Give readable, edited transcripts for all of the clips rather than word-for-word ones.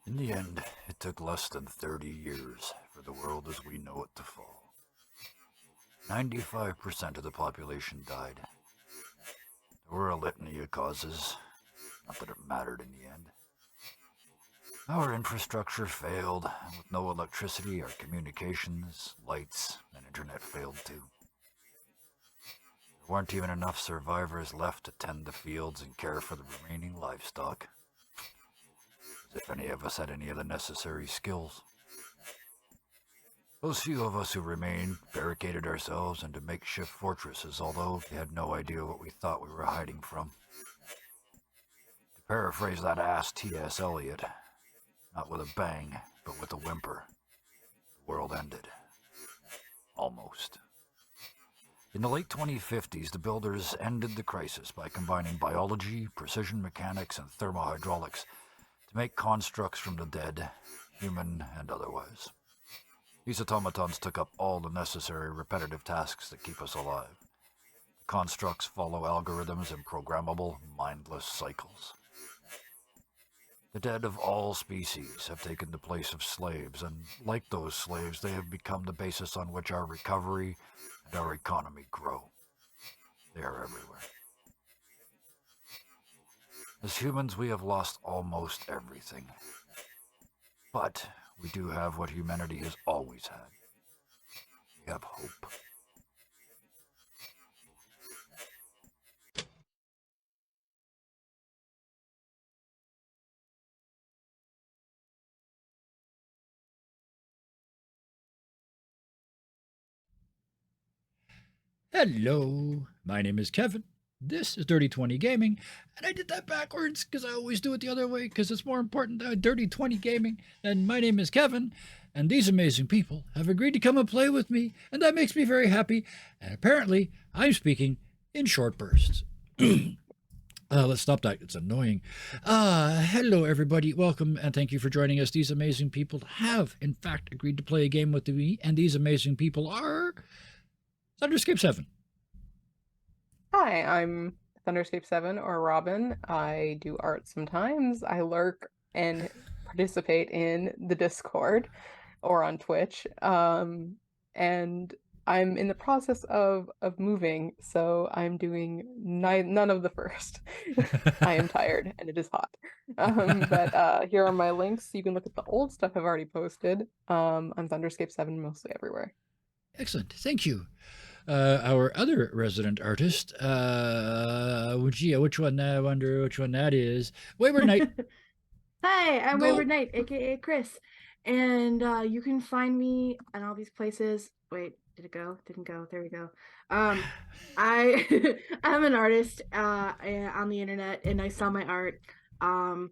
In the end, it took less than 30 years for the world as we know it to fall. 95% of the population died. There were a litany of causes, not that it mattered in the end. Our infrastructure failed, and with no electricity, our communications, lights, and internet failed too. There weren't even enough survivors left to tend the fields and care for the remaining livestock. As if any of us had any of the necessary skills. Those few of us who remained barricaded ourselves into makeshift fortresses, although we had no idea what we thought we were hiding from. To paraphrase that ass T.S. Eliot, not with a bang, but with a whimper, the world ended. Almost. In the late 2050s, the builders ended the crisis by combining biology, precision mechanics, and thermohydraulics to make constructs from the dead, human and otherwise. These automatons took up all the necessary repetitive tasks that keep us alive. The constructs follow algorithms and programmable, mindless cycles. The dead of all species have taken the place of slaves, and like those slaves, they have become the basis on which our recovery and our economy grow. They are everywhere. As humans, we have lost almost everything. But we do have what humanity has always had. We have hope. Hello, my name is Kevin. This is Dirty 20 Gaming, and I did that backwards because I always do it the other way because it's more important to Dirty 20 Gaming. And my name is Kevin, and these amazing people have agreed to come and play with me, and that makes me very happy. And apparently, I'm speaking in short bursts. Let's stop that. It's annoying. Hello, everybody. Welcome, and thank you for joining us. These amazing people have, in fact, agreed to play a game with me, and these amazing people are Thunderscape 7. Hi, I'm Thunderscape7 or Robin. I do art sometimes. I lurk and participate in the Discord or on Twitch. And I'm in the process of moving, so I'm doing none of the first. I am tired and it is hot. But here are my links. You can look at the old stuff I've already posted. I'm Thunderscape7 mostly everywhere. Excellent. Thank you. Our other resident artist, which one? I wonder which one that is. Wayward Knight. Hi, I'm Go. Wayward Knight, aka Chris, and you can find me on all these places. Wait, did it go? Didn't go. There we go. I I'm an artist on the internet, and I sell my art. Um,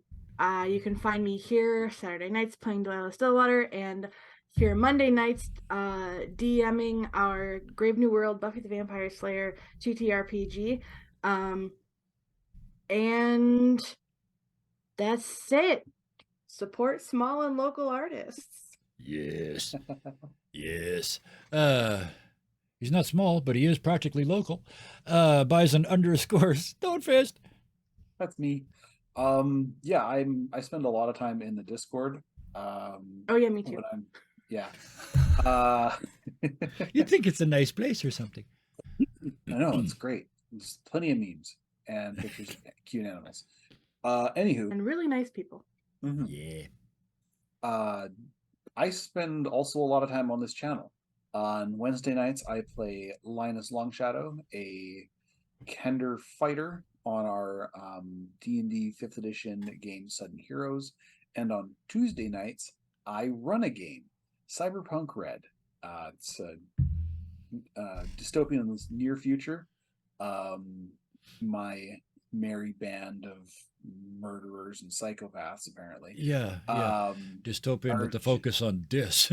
you can find me here Saturday nights playing Delilah Stillwater, and here Monday nights DMing our Grave New World Buffy the Vampire Slayer TTRPG. And that's it. Support small and local artists. Yes. Yes. He's not small, but he is practically local. Bison underscore Stonefist. That's me. Yeah, I spend a lot of time in the Discord. Oh yeah, me too. When I'm yeah. Uh You'd think it's a nice place or something. I know, it's great. There's plenty of memes and pictures of cute animals. Anywho. And really nice people. Mhm. Yeah. I spend also a lot of time on this channel. On Wednesday nights, I play Linus Longshadow, a Kender fighter on our D&D 5th edition game Sudden Heroes. And on Tuesday nights, I run a game, Cyberpunk Red. It's a dystopian in the near future. My merry band of murderers and psychopaths, apparently. Yeah. Dystopian with the focus on dis.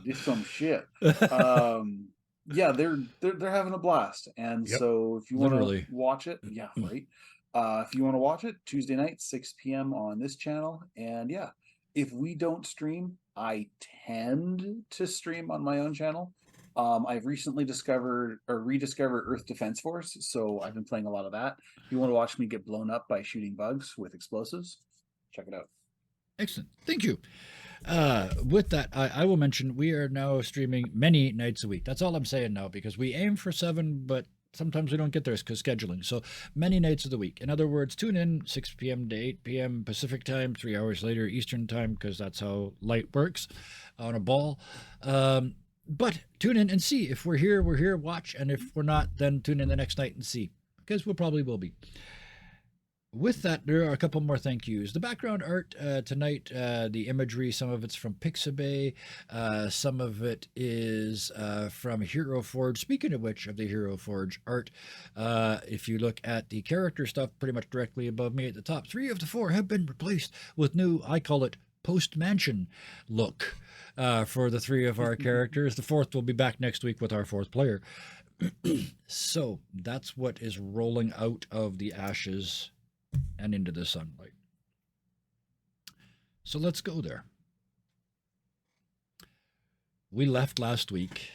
Dis some shit. Yeah, they're having a blast, and Yep. so if you want Literally. to watch it, yeah, right. If you want to watch it, Tuesday night, 6 p.m. on this channel, and yeah, if we don't stream, I tend to stream on my own channel. I've recently discovered or rediscovered Earth Defense Force, so I've been playing a lot of that. If you want to watch me get blown up by shooting bugs with explosives, check it out. Excellent. Thank you. With that, I will mention we are now streaming many nights a week. That's all I'm saying now, because we aim for 7, but sometimes we don't get there because scheduling. So many nights of the week. In other words, tune in 6 p.m. to 8 p.m. Pacific time, 3 hours later Eastern time, because that's how light works on a ball. But tune in and see. If we're here, watch. And if we're not, then tune in the next night and see, because we probably will be. With that, there are a couple more thank yous. The background art tonight, the imagery, some of it's from Pixabay, some of it is from Hero Forge. Speaking of which, of the Hero Forge art, if you look at the character stuff pretty much directly above me at the top, 3 of the 4 have been replaced with new, I call it, post-mansion look for the 3 of our characters. The 4th will be back next week with our 4th player. So that's what is rolling out of the ashes and into the sunlight. So let's go there. We left last week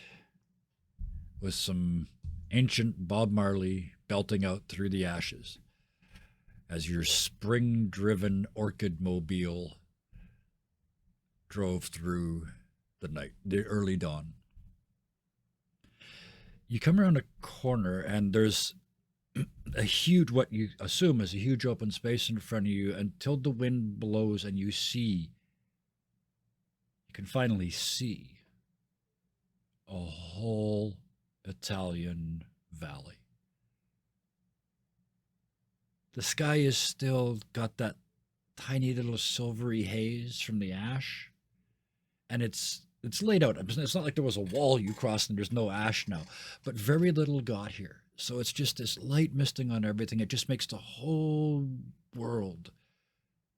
with some ancient Bob Marley belting out through the ashes as your spring-driven orchid mobile drove through the night, the early dawn. You come around a corner and there's a huge, what you assume is a huge open space in front of you, until the wind blows and you can finally see a whole Italian valley. The sky is still got that tiny little silvery haze from the ash, and it's laid out. It's not like there was a wall you crossed and there's no ash now, but very little got here. So it's just this light misting on everything. It just makes the whole world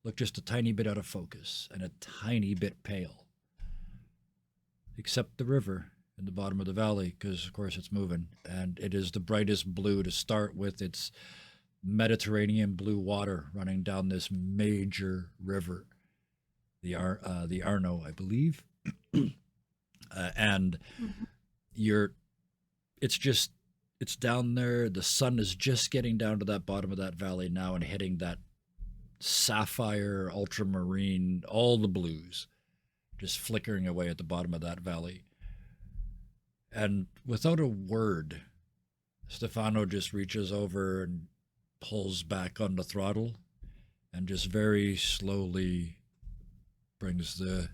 look just a tiny bit out of focus and a tiny bit pale. Except the river in the bottom of the valley, because of course it's moving. And it is the brightest blue to start with. It's Mediterranean blue water running down this major river, the Arno, I believe. And it's down there. The sun is just getting down to that bottom of that valley now and hitting that sapphire, ultramarine, all the blues just flickering away at the bottom of that valley. And without a word, Stefano just reaches over and pulls back on the throttle and just very slowly brings the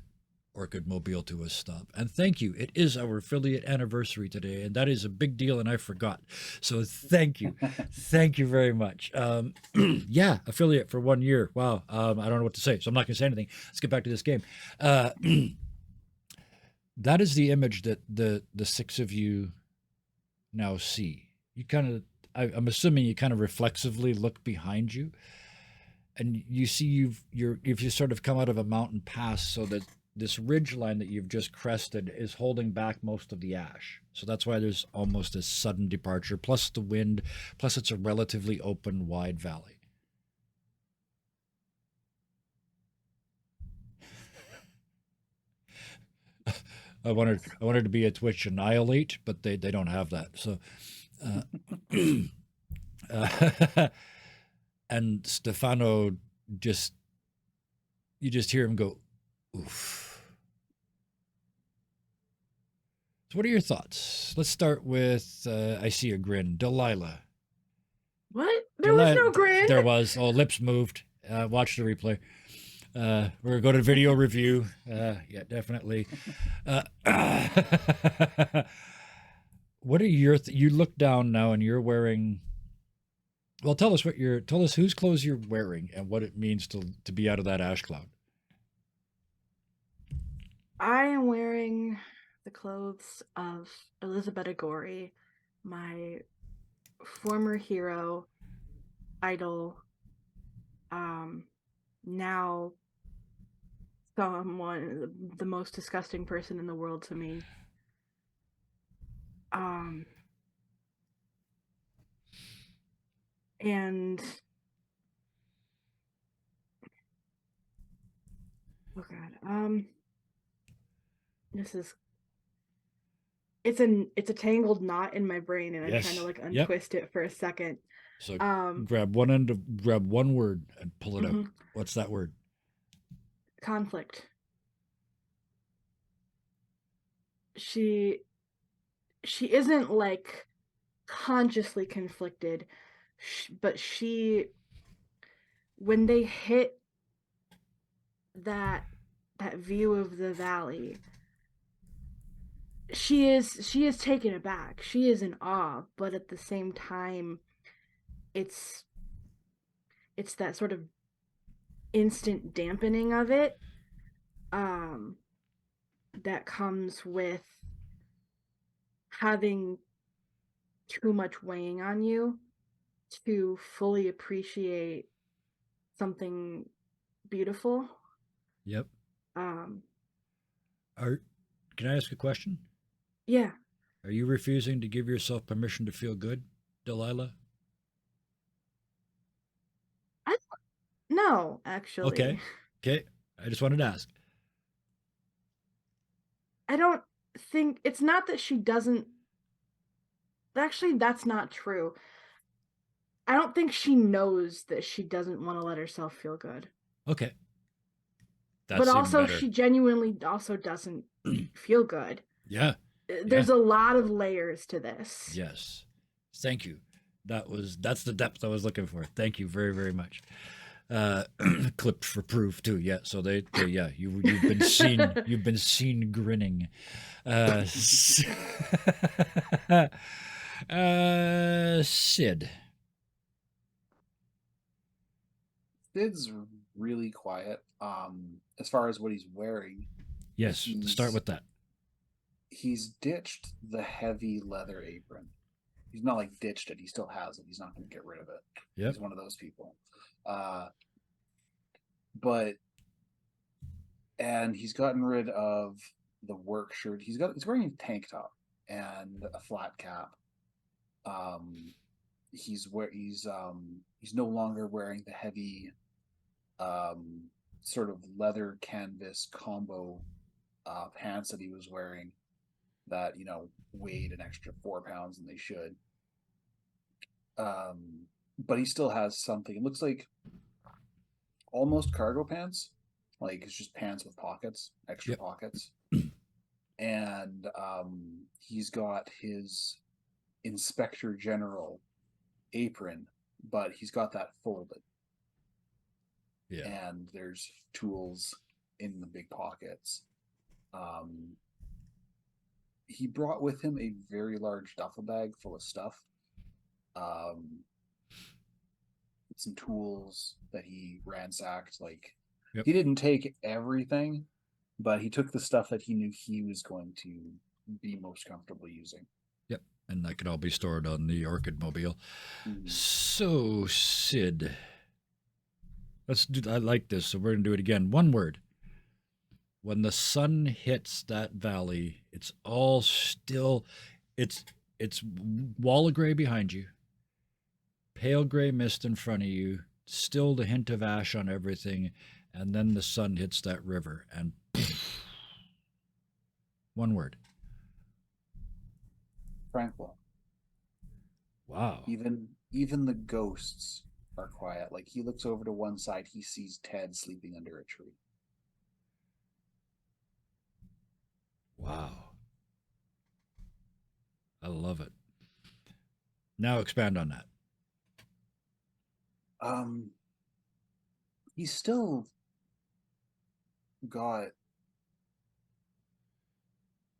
Orchid Mobile to a stop. And thank you. It is our affiliate anniversary today, and that is a big deal, and I forgot. So thank you. Thank you very much. Yeah, affiliate for 1 year. Wow. I don't know what to say, so I'm not going to say anything. Let's get back to this game. That is the image that the 6 of you now see. You kind of, I'm assuming you kind of reflexively look behind you, and you see you've sort of come out of a mountain pass, so that this ridge line that you've just crested is holding back most of the ash. So that's why there's almost a sudden departure, plus the wind, plus it's a relatively open, wide valley. I wanted to be a Twitch Annihilate, but they don't have that. So, and Stefano you just hear him go, oof. So what are your thoughts? Let's start with, I see a grin. Delilah. What? There was no grin. There was. Oh, lips moved. Watch the replay. We're going to go to video review. Yeah, definitely. What are your, you look down now and you're wearing, well, tell us whose clothes you're wearing and what it means to be out of that ash cloud. I am wearing the clothes of Elizabeth Agori, my former hero, idol, now someone, the most disgusting person in the world to me. And oh god, it's a tangled knot in my brain, and I'm trying to like untwist it for a second. So grab one word and pull it out. What's that word? conflict. She isn't like consciously conflicted, but when they hit that view of the valley, she is taken aback. She is in awe, but at the same time, it's that sort of instant dampening of it that comes with having too much weighing on you to fully appreciate something beautiful. Yep. Um, Can I ask a question? yeah. Are you refusing to give yourself permission to feel good, Delilah? No, actually. Okay. Okay. I just wanted to ask. I don't think it's not that she doesn't. Actually, that's not true. I don't think she knows that she doesn't want to let herself feel good. Okay. That's But even also, better. she genuinely also doesn't feel good. Yeah. There's a lot of layers to this. Yes. Thank you. That's the depth I was looking for. Thank you very, very much. Clipped for proof too. Yeah. So they yeah, you've been seen grinning. Sid. Sid's really quiet. As far as what he's wearing, Yes. Start with that. he's ditched the heavy leather apron. He's not like ditched it. He still has it. He's not going to get rid of it. Yep. He's one of those people. And he's gotten rid of the work shirt. He's wearing a tank top and a flat cap. He's no longer wearing the heavy sort of leather canvas combo pants that he was wearing that weighed an extra 4 pounds than they should. But he still has something. It looks like almost cargo pants. Like it's just pants with pockets, extra pockets. And he's got his Inspector General apron, but he's got that folded. Yeah. And there's tools in the big pockets. He brought with him a very large duffel bag full of stuff. Some tools that he ransacked. Like he didn't take everything, but he took the stuff that he knew he was going to be most comfortable using. Yep. And that could all be stored on the Orchid Mobile. Mm-hmm. So, Sid. I like this, so we're going to do it again. One word. When the sun hits that valley, it's all still, it's wall of gray behind you, pale gray mist in front of you, still the hint of ash on everything, and then the sun hits that river, and one word. Tranquil. Wow. Even the ghosts are quiet. Like he looks over to one side, he sees Ted sleeping under a tree. Wow. I love it. Now expand on that. He's still got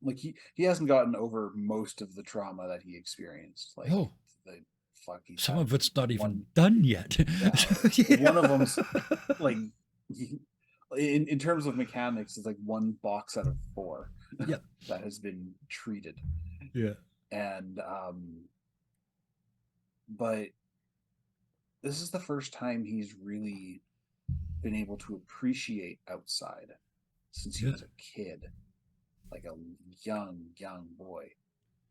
like he hasn't gotten over most of the trauma that he experienced. Like Oh. the fuck Some of it's not even done yet. Yeah. One of them's like in terms of mechanics, it's like 1 box out of 4 that has been treated. Yeah. And but this is the first time he's really been able to appreciate outside since he was a kid, like a young boy.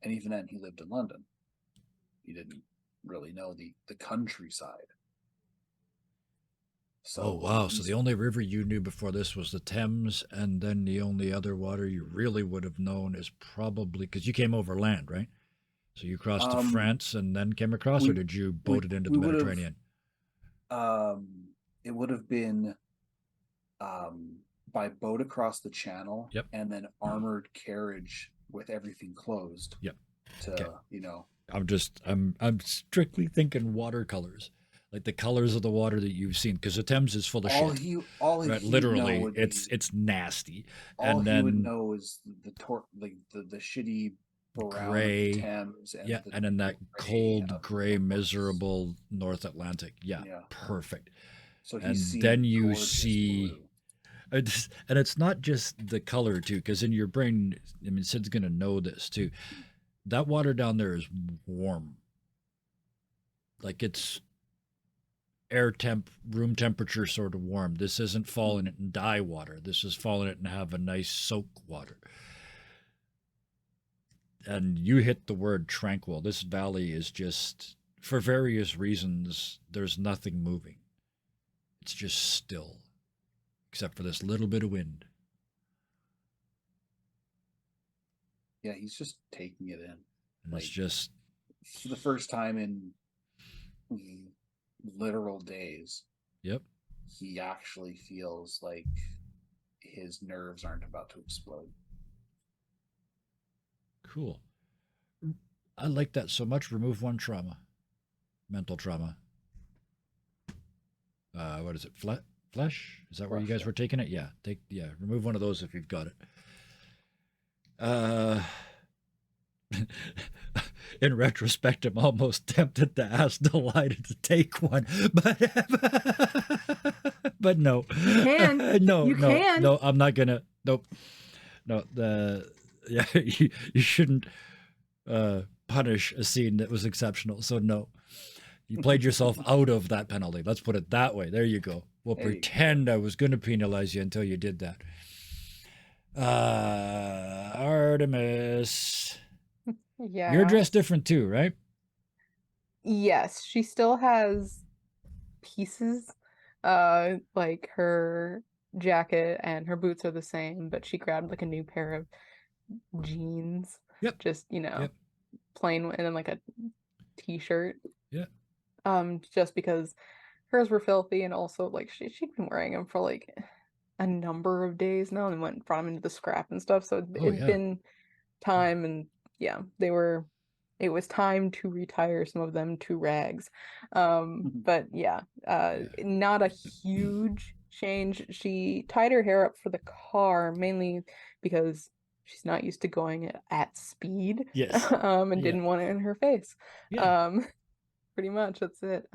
And even then he lived in London. He didn't really know the countryside. So, oh, wow. So the only river you knew before this was the Thames, and then the only other water you really would have known is probably, because you came over land, right? So you crossed to France and then came across, or did you boat it into the Mediterranean? It would have been by boat across the channel, Yep. and then armored carriage with everything closed. Yep. To Okay. I'm strictly thinking watercolors, like the colors of the water that you've seen, because the Thames is full of all shit. all Right? he Literally, know would it's be, nasty. all And he would then know is the shitty brown gray, of the Thames, and yeah, the and then that gray cold, of gray, the North. miserable North Atlantic. Yeah, Yeah. perfect. So he's And seen then you gorgeous see, blue. and it's not just the color too, because in your brain, I mean, Sid's gonna know this too. That water down there is warm, like it's room temperature sort of warm. This isn't falling it and die water. This is falling it and have a nice soak water. And you hit the word tranquil. This valley is just, for various reasons, there's nothing moving. It's just still, except for this little bit of wind. Yeah, he's just taking it in. And Like, it's just, for the first time in literal days, yep. he actually feels like his nerves aren't about to explode. Cool. I like that so much. Remove one trauma. Mental trauma. What is it? Flesh? Is that where you Flesh, guys yeah. were taking it? Yeah. Remove one of those if you've got it. In retrospect, I'm almost tempted to ask Delilah to take one, but no. You can. No, You no, can. no. I'm not gonna. Nope. No. Yeah. You shouldn't punish a scene that was exceptional. So no. You played yourself out of that penalty. Let's put it that way. There you go. We'll There you go. pretend I was going to penalize you until you did that. Artemis. Yeah. You're dressed different too, right? Yes, she still has pieces. Like her jacket and her boots are the same, but she grabbed like a new pair of jeans. Yep. Just, Yep. plain, and then like a t-shirt. Yeah. Just because hers were filthy, and also like she'd been wearing them for like a number of days now, and brought them into the scrap and stuff. So it'd yeah. been time, and yeah, it was time to retire some of them to rags. But yeah, not a huge change. She tied her hair up for the car mainly because she's not used to going at speed. Yes. And Yeah. didn't want it in her face. Yeah. Pretty much that's it.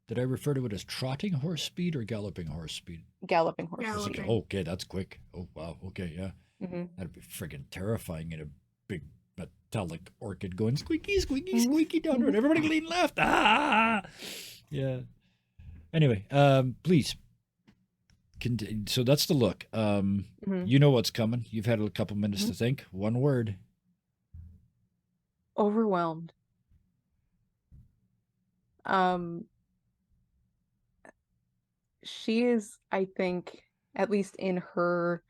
Did I refer to it as trotting horse speed or galloping horse speed? Galloping horse Galloping. speed. Okay, that's quick. Oh, wow. Okay, yeah. Hmm. That'd be friggin' terrifying in a big metallic orchid going squeaky, squeaky, squeaky down the road. Everybody lean left. Ah! Yeah. Anyway, please. So that's the look. Mhm. You know what's coming. You've had a couple minutes to think. One word. Overwhelmed. She is, I think, at least in her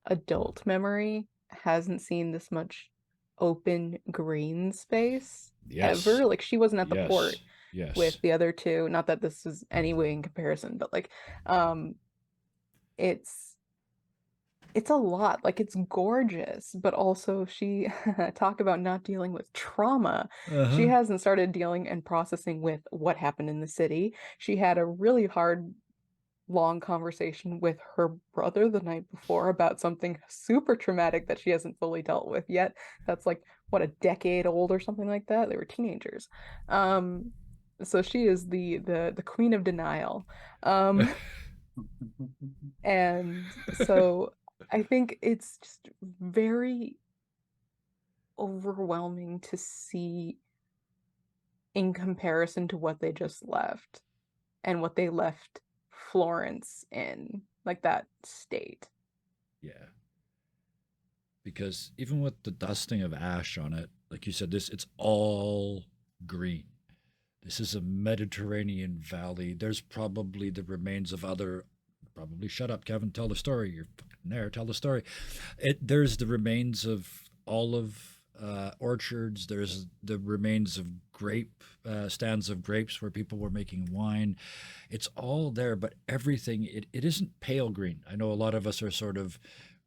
adult memory, hasn't seen this much open green space Yes. ever. Like, she wasn't at the port Yes. with the other two. Not that this is any way in comparison, but like, it's a lot. Like, it's gorgeous, but also she talk about not dealing with trauma. She Uh-huh. hasn't started dealing and processing with what happened in the city. She had a really hard, long conversation with her brother the night before about something super traumatic that she hasn't fully dealt with yet. That's like, what, a decade old or something like that? They were teenagers. So she is the queen of denial. And so I think it's just very overwhelming to see in comparison to what they just left and what they left Florence in, like that state. Yeah. Because even with the dusting of ash on it, like you said, it's all green. This is a Mediterranean valley. There's probably the remains of shut up, Kevin, tell the story. You're fucking there, tell the story. There's the remains of all of orchards. There's the remains of grape stands of grapes where people were making wine. It's all there, but everything it isn't pale green. I know a lot of us are sort of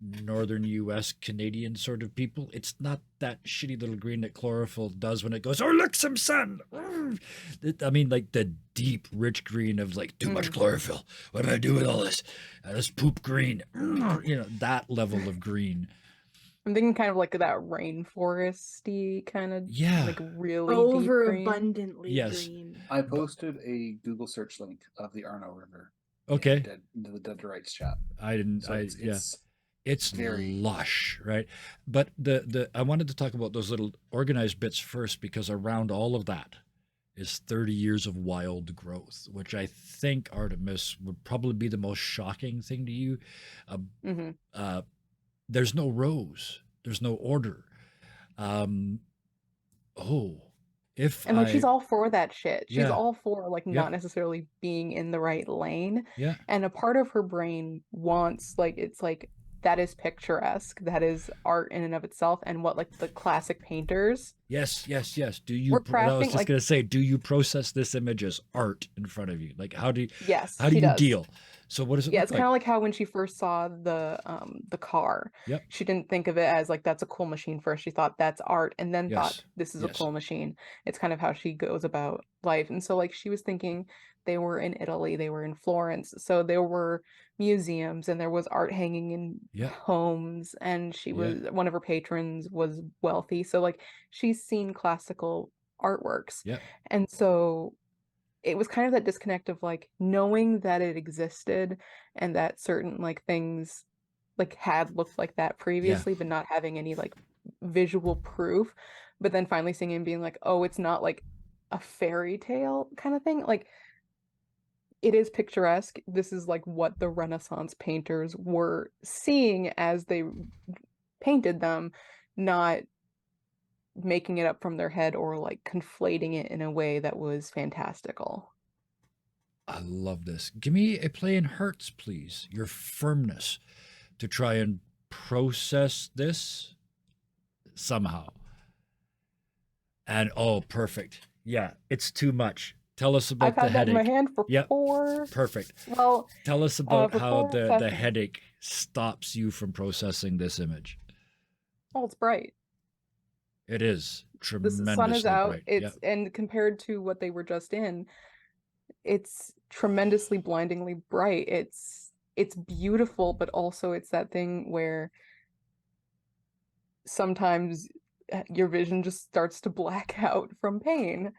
northern US Canadian sort of people. It's not that shitty little green that chlorophyll does when it goes, oh, look, some sun. I mean, like the deep, rich green of like too much chlorophyll. What do I do with all this? This poop green. You know, that level of green. I'm thinking kind of like that rainforesty kind of, Yeah. like really deep green. Overabundantly Yes. green. I posted a Google search link of the Arno River. Okay. Into the Dead to Rights chat. I didn't. So It's very lush, right? But the I wanted to talk about those little organized bits first because around all of that is 30 years of wild growth, which I think, Artemis, would probably be the most shocking thing to you. Hmm. There's no rows, there's no order. If And like she's I all for that shit. She's Yeah. all for like Yeah. not necessarily being in the right lane. yeah And a part of her brain wants like it's like that is picturesque. That is art in and of itself. And what like the classic painters. yes do you We're I was crafting, just like- gonna say, do you process this image as art in front of you? Like how do Yes, you she does. deal? So what does it Yeah, look it's like? kind of like how when she first saw the car, Yep. she didn't think of it as like that's a cool machine first. She thought that's art and then Yes, thought this is a yes. cool machine. It's kind of how she goes about life. And so like she was thinking they were in Italy, they were in Florence. So there were museums and there was art hanging in Yeah. homes and she Yeah. was one of her patrons was wealthy. So like she's seen classical artworks. Yep. And so it was kind of that disconnect of like knowing that it existed and that certain like things like had looked like that previously, but not having any like visual proof. But then finally seeing it and being like, oh, it's not like a fairy tale kind of thing. Like it is picturesque. This is like what the Renaissance painters were seeing as they painted them, not making it up from their head or like conflating it in a way that was fantastical. I love this. Give me a play in hertz, please. Your firmness to try and process this somehow. And oh, perfect. Yeah, it's too much. Tell us about I've the had that in headache. my hand for Yep. 4. Perfect. Well, Tell us about for how 4 the sessions. headache stops you from processing this image. Oh, it's bright. It is The tremendously sun is out. bright. It's and compared to what they were just in, it's tremendously blindingly bright. It's beautiful, but also it's that thing where sometimes your vision just starts to black out from pain.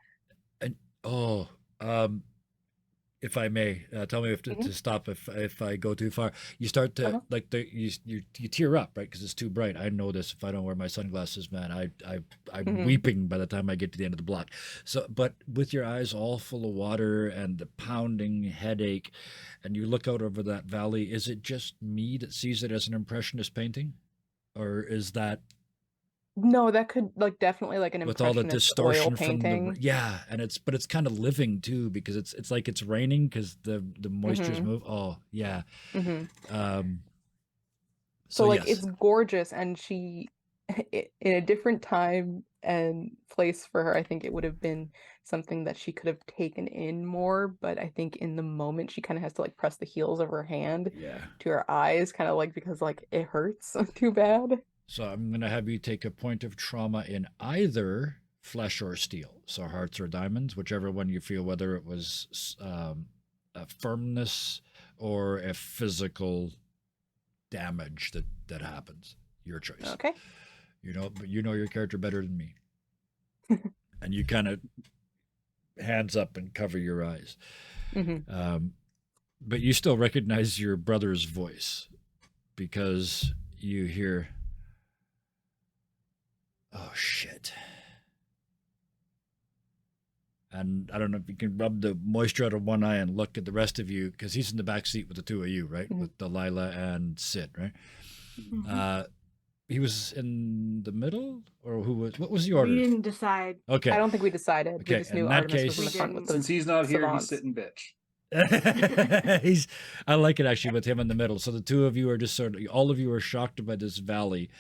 Oh, if I may, tell me if to, Mhm. to stop if I go too far. You start to Uh-huh. like you tear up, right? Because it's too bright. I know this. If I don't wear my sunglasses, man, I'm Mhm. weeping by the time I get to the end of the block. So, but with your eyes all full of water and the pounding headache, and you look out over that valley, is it just me that sees it as an impressionist painting, or is that No, that could like definitely like an with all the impressionist oil distortion from painting. the yeah, and it's kind of living too because it's like it's raining because the moisture's Mhm. move. Oh yeah. Hmm. Um, So like yes. it's gorgeous, and she in a different time and place for her, I think it would have been something that she could have taken in more, but I think in the moment she kind of has to like press the heels of her hand Yeah. to her eyes, kind of like because like it hurts too bad. So I'm gonna have you take a point of trauma in either flesh or steel, so hearts or diamonds, whichever one you feel, whether it was a firmness or a physical damage that happens. Your choice. Okay. But you know your character better than me. And you kind of hands up and cover your eyes. Hmm. But you still recognize your brother's voice because you hear, oh shit. And I don't know if you can rub the moisture out of one eye and look at the rest of you because he's in the back seat with the two of you, right? Mhm. With Delilah and Sid, right? Mhm. He was in the middle, or what was the We order? didn't decide. Okay. I don't think we decided. Okay, We just in knew that Artemis was case- in the We front with didn't. the Since he's not here, he's savants. sitting bitch. I like it actually with him in the middle. So the two of you are just all of you are shocked by this valley.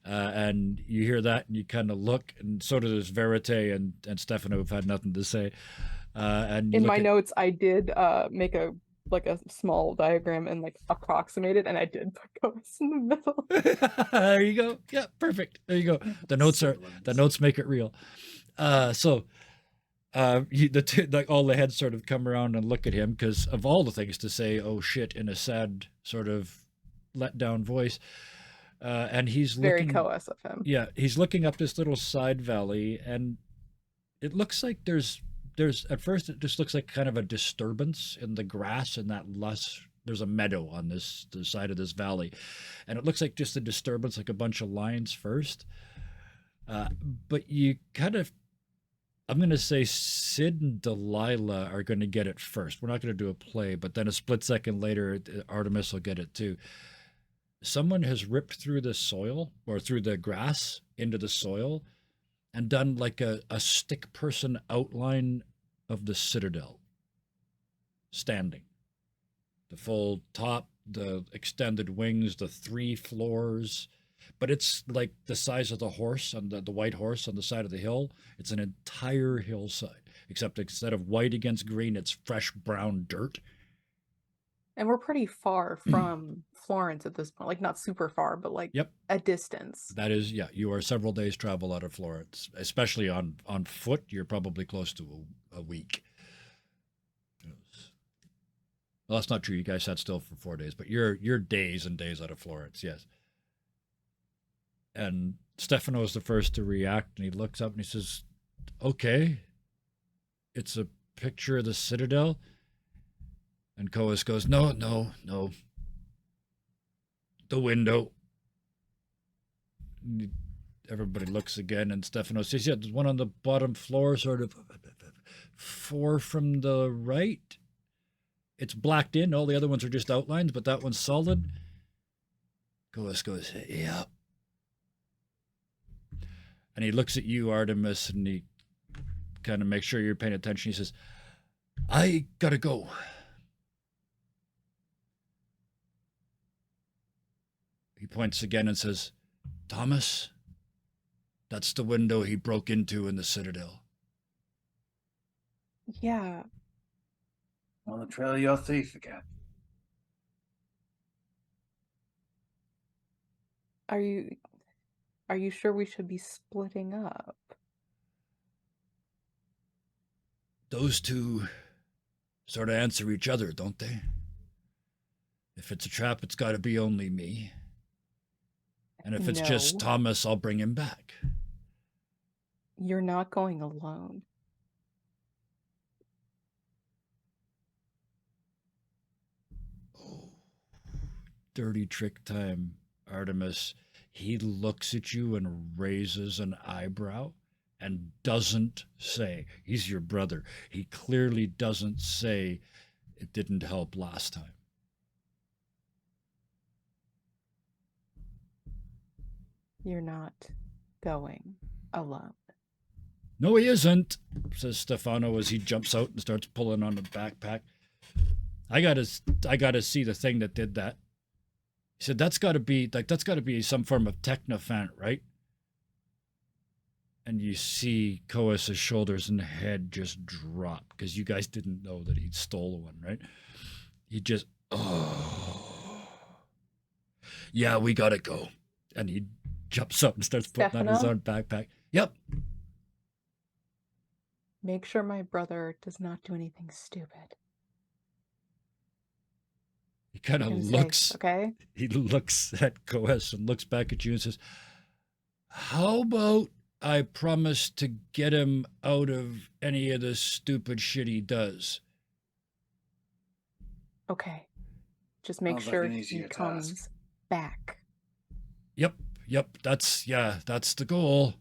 And you hear that and you kind of look, and so does Verite and Stefano, who've had nothing to say. And you In look my at- notes, I did make a small diagram and like approximate it, and I did put Ghost in the middle. there you go. Yeah, perfect. There you go. The notes make it real. So all the heads sort of come around and look at him because of all the things to say, oh shit, in a sad sort of let down voice. And he's Very looking, Coas of him. yeah, he's looking up this little side valley, and it looks like there's at first it just looks like kind of a disturbance in the grass and that lush. There's a meadow on the side of this valley, and it looks like just a disturbance, like a bunch of lions first. But you kind of, I'm going to say Sid and Delilah are going to get it first. We're not going to do a play, but then a split second later, Artemis will get it too. Someone has ripped through the soil or through the grass into the soil and done like a stick person outline of the citadel standing. The full top, the extended wings, the 3 floors, but it's like the size of the horse on the white horse on the side of the hill. It's an entire hillside, except instead of white against green, it's fresh brown dirt. And we're pretty far from Florence at this point. Like not super far, but like Yep. a distance. That is, yeah, you are several days travel out of Florence, especially on foot. You're probably close to a week. Well, that's not true. You guys sat still for 4 days, but you're days and days out of Florence, yes. And Stefano is the first to react, and he looks up and he says, okay, it's a picture of the Citadel. And Coas goes, no. The window. Everybody looks again, and Stefano says, yeah, there's one on the bottom floor, sort of 4 from the right. It's blacked in. All the other ones are just outlines, but that one's solid. Coas goes, yeah. And he looks at you, Artemis, and he kind of makes sure you're paying attention. He says, I gotta go. He points again and says, Thomas, that's the window he broke into in the Citadel. Yeah. On the trail of your thief again. Are you sure we should be splitting up? Those two sort of answer each other, don't they? If it's a trap, it's got to be only me. And if it's just No. Thomas, I'll bring him back. You're not going alone. Oh, dirty trick time, Artemis. He looks at you and raises an eyebrow and doesn't say, he's your brother. He clearly doesn't say it didn't help last time. You're not going alone. No, he isn't, says Stefano as he jumps out and starts pulling on the backpack. I gotta see the thing that did that. He said, that's gotta be some form of technophant, right? And you see Coas's shoulders and head just drop because you guys didn't know that he'd stolen one, right? He just, oh, yeah, we gotta go. And he jumps up and starts putting on his Stefano? own backpack. Yep. Make sure my brother does not do anything stupid. He kind For of his sake, looks, okay? he looks at Coas and looks back at you and says, how about I promise to get him out of any of the stupid shit he does? Okay. Just make Sounds like sure an he easier task. comes back. Yep, that's the goal.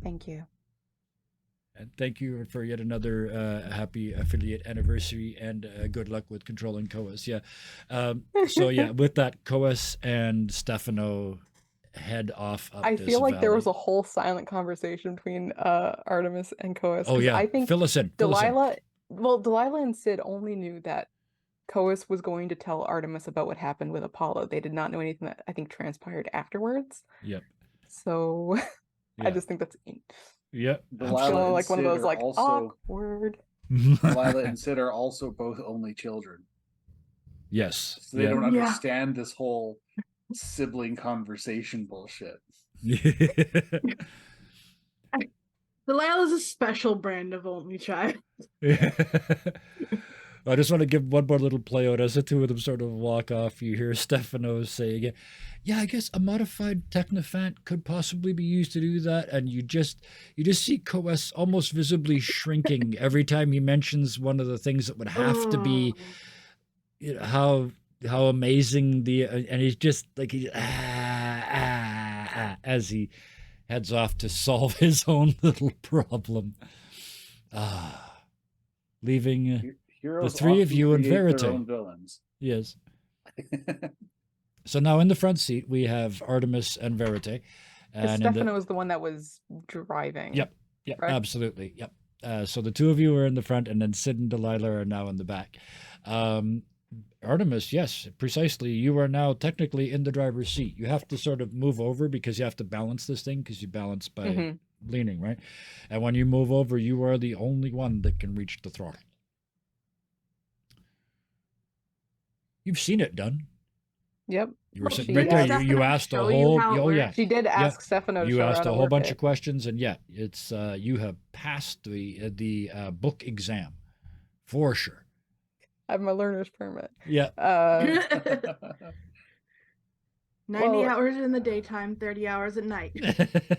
Thank you. And thank you for yet another happy affiliate anniversary, and good luck with controlling Coas. Yeah. So yeah, with that, Coas and Stefano head off up I this feel like there was a valley. whole silent conversation between Artemis and Coas. Oh 'cause yeah, I think fill us in. Delilah and Sid only knew that Coas was going to tell Artemis about what happened with Apollo. They did not know anything that I think transpired afterwards. Yep. So I Yeah. just think that's Yep. Delilah still and like one of Sid those are like also awkward. Delilah and Sid are also both only children. Yes. So they Yeah. don't Yeah. understand this whole sibling conversation bullshit. Delilah's a special brand of only child. I just want to give one more little play out as the two of them sort of walk off. You hear Stefano say again, "Yeah, I guess a modified Technophant could possibly be used to do that." And you just see Coes almost visibly shrinking every time he mentions one of the things that would have to be, Oh. you know, how amazing and he's just like as he heads off to solve his own little problem. Leaving Heroes three of often you and create Verite. their own villains. yes. So now in the front seat we have Artemis and Verite, Because and in Stefano the, was the one that was driving. Yep. right? Absolutely, yep. So the two of you are in the front, and then Sid and Delilah are now in the back. Artemis, yes, precisely. You are now technically in the driver's seat. You have to sort of move over because you have to balance this thing because you balance by Mhm. leaning, right? And when you move over, you are the only one that can reach the throttle. You've seen it done. Yep. You were Well, sitting she right there. asked You Stefano asked a show you whole. how it Oh yeah. works. She did ask Stefano to You show her asked how a to whole work bunch it. of questions, and yeah, it's you have passed the book exam for sure. I have my learner's permit. Yeah. 90 Well- hours in the daytime, 30 hours at night.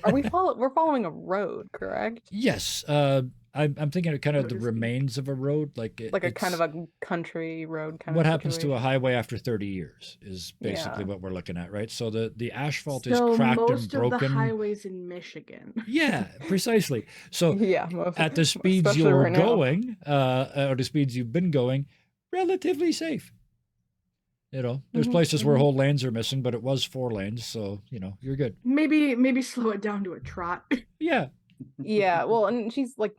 Are we we're following a road, correct? Yes. I'm thinking of kind of So the to speak. remains of a road, like Like a kind it's of a country road kind what of happens to a situation. highway after 30 years is basically Yeah. what we're looking at, right? So the asphalt So is cracked and most of the broken. highways in Michigan. Yeah, precisely. So Yeah, most, at the speeds especially you're right now. going, or the speeds you've been going, relatively safe. You know, there's Mhm, places where mhm. whole lanes are missing, but it was 4 lanes, so you know you're good. Maybe slow it down to a trot. Yeah, Yeah, well, and she's like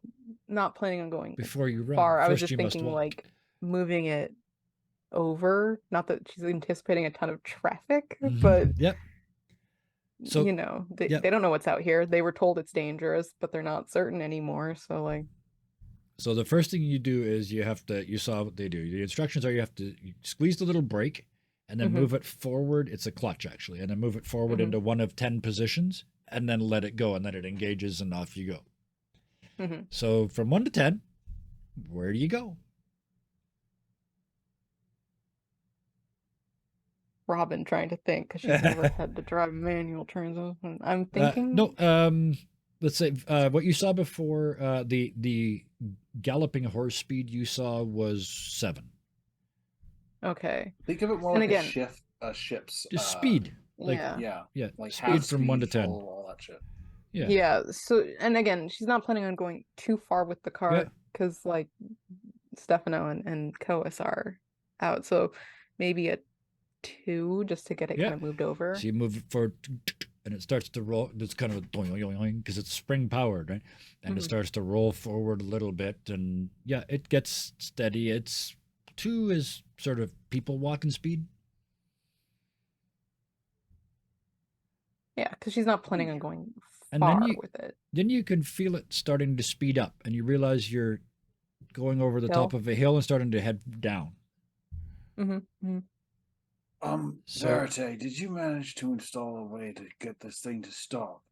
not planning on going before you run, far. I was first just you must thinking walk. like moving it over. Not that she's anticipating a ton of traffic, Mhm. but Yep. So- you know, they yep. they don't know what's out here. They were told it's dangerous, but they're not certain anymore. So like, So the first thing you do is you saw what they do. The instructions are you have to squeeze the little brake and then Mhm. move it forward. It's a clutch actually, and then move it forward Mhm. into one of 10 positions and then let it go, and then it engages and off you go. Mhm. So from 1 to 10, where do you go? Robin trying to think because she's never had to drive manual transit. And I'm Uh, thinking, no, let's say what you saw before, the galloping horse speed you saw was 7. okay, Think of it more And like again- a ship's Just speed. Like, yeah. Yeah, Yeah, like speed half from 1 to speed, 10. all that shit. Yeah. Yeah. So, and again, she's not planning on going too far with the car Yeah. because, like, Stefano and Coas are out. So maybe a 2 just to get it Yeah. kind of moved over. So you move it forward, and it starts to roll. It's kind of a because it's spring powered, right? And it Mhm. starts to roll forward a little bit, and yeah, it gets steady. It's 2 is sort of people walking speed. Yeah, because she's not planning on going And then far you- with it. Then you can feel it starting to speed up, and you realize you're going over the top Hill. of a hill and starting to head down. Mm-hmm. So- Verite, did you manage to install a way to get this thing to stop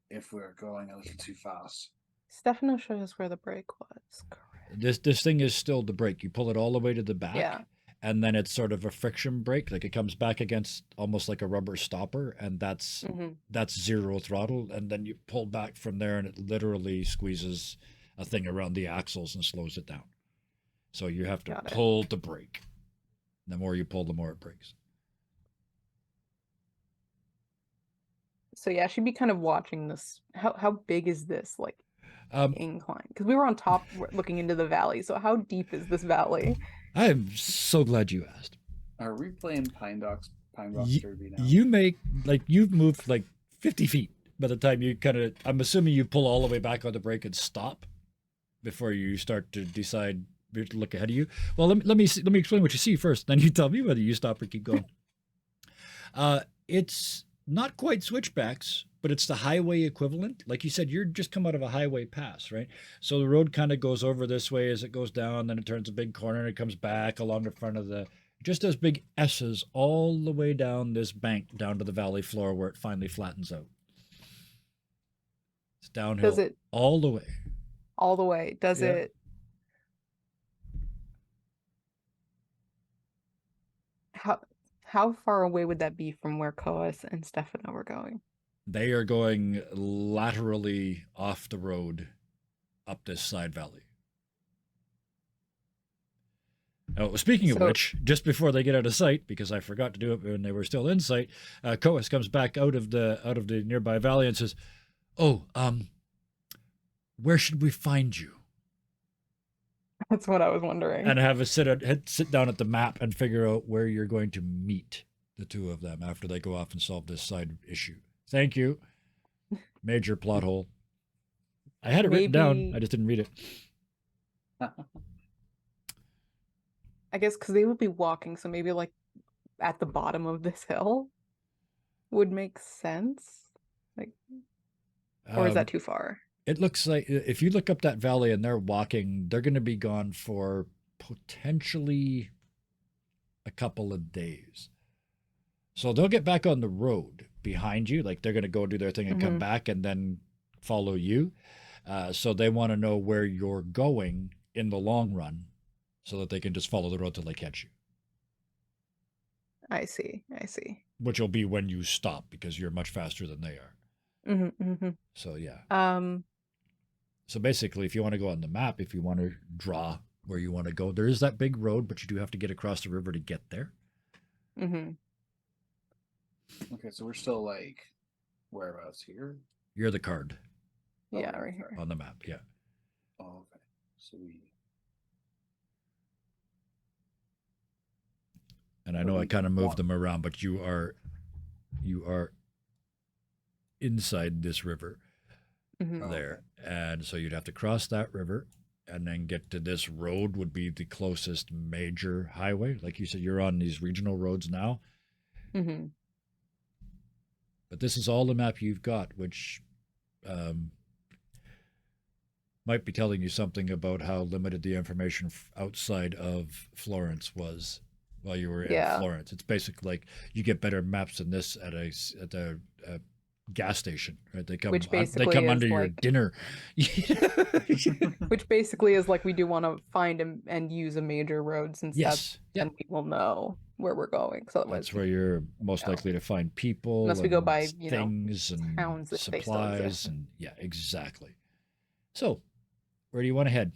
if we're going a little too fast? Stefano showed us where the brake was. Correct. This thing is still the brake. You pull it all the way to the back, Yeah. and then it's sort of a friction brake, like it comes back against almost like a rubber stopper, and that's Mm-hmm. that's 0 throttle, and then you pull back from there, and it literally squeezes a thing around the axles and slows it down. So you have to Got it. pull the brake. The more you pull, the more it breaks. So yeah, she'd be kind of watching this. How big is this like Um, incline? Because we were on top looking into the valley. So how deep is this valley? I am so glad you asked. Are we playing Pine Rocks Ye- Derby now? You make you've moved like 50 feet by the time you kind of. I'm assuming you pull all the way back on the brake and stop before you start to decide look ahead of you. Well, let me explain what you see first. Then you tell me whether you stop or keep going. It's not quite switchbacks, but it's the highway equivalent. Like you said, you're just come out of a highway pass, right? So the road kind of goes over this way as it goes down, then it turns a big corner and it comes back along the front of the, just those big S's all the way down this bank down to the valley floor where it finally flattens out. It's downhill Does it all the way. all the way? Does Yeah. it? How far away would that be from where Coas and Stefano were going? They are going laterally off the road up this side valley. Oh, speaking of So- which, just before they get out of sight, because I forgot to do it when they were still in sight, Coas comes back out of the nearby valley and says, "Oh, where should we find you?" That's what I was wondering. And have a sit down at the map and figure out where you're going to meet the two of them after they go off and solve this side issue. Thank you. Major plot hole. I had it written down. Maybe- I just didn't read it. I guess because they would be walking, so maybe like at the bottom of this hill would make sense. Like, or is that too far? It looks like if you look up that valley and they're walking, they're going to be gone for potentially a couple of days. So they'll get back on the road behind you. Like they're going to go do their thing and come Mhm. back and then follow you. So they want to know where you're going in the long run so that they can just follow the road till they catch you, I see. I see. which will be when you stop because you're much faster than they are. Mm-hmm. So, yeah. Um. So basically, if you want to go on the map, if you want to draw where you want to go, there is that big road, but you do have to get across the river to get there. Mm-hmm. Okay, so we're still like whereabouts here? You're the card Yeah, Okay, right here. on the map. Yeah. Oh, okay. So we And I But know I we kind of moved want- them around, but you are inside this river Mm-hmm. Oh, there. And so you'd have to cross that river and then get to this road would be the closest major highway. Like you said, you're on these regional roads now. Mm-hmm. But this is all the map you've got, which might be telling you something about how limited the information outside of Florence was while you were in Yeah. Florence. It's basically like you get better maps than this at a gas station, right? They come Which they basically come is under your like- dinner. Which basically is like we do want to find and use a major road since Yes, yeah. then we will know where we're going. So otherwise That's where you're most know. likely to find people, Unless we go and by, you know, things and towns that they still supplies, exist. and yeah, exactly. So, where do you want to head?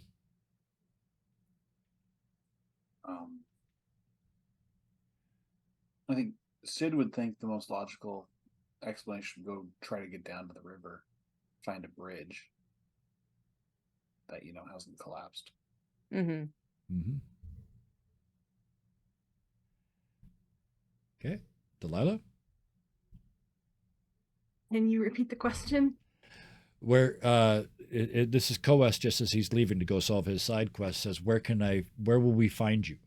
I think Sid would think the most logical explanation would go try to get down to the river, find a bridge that hasn't collapsed. Mm-hmm. Mm-hmm. Okay, Delilah. Can you repeat the question? Where this is Coas just as he's leaving to go solve his side quest says, where will we find you?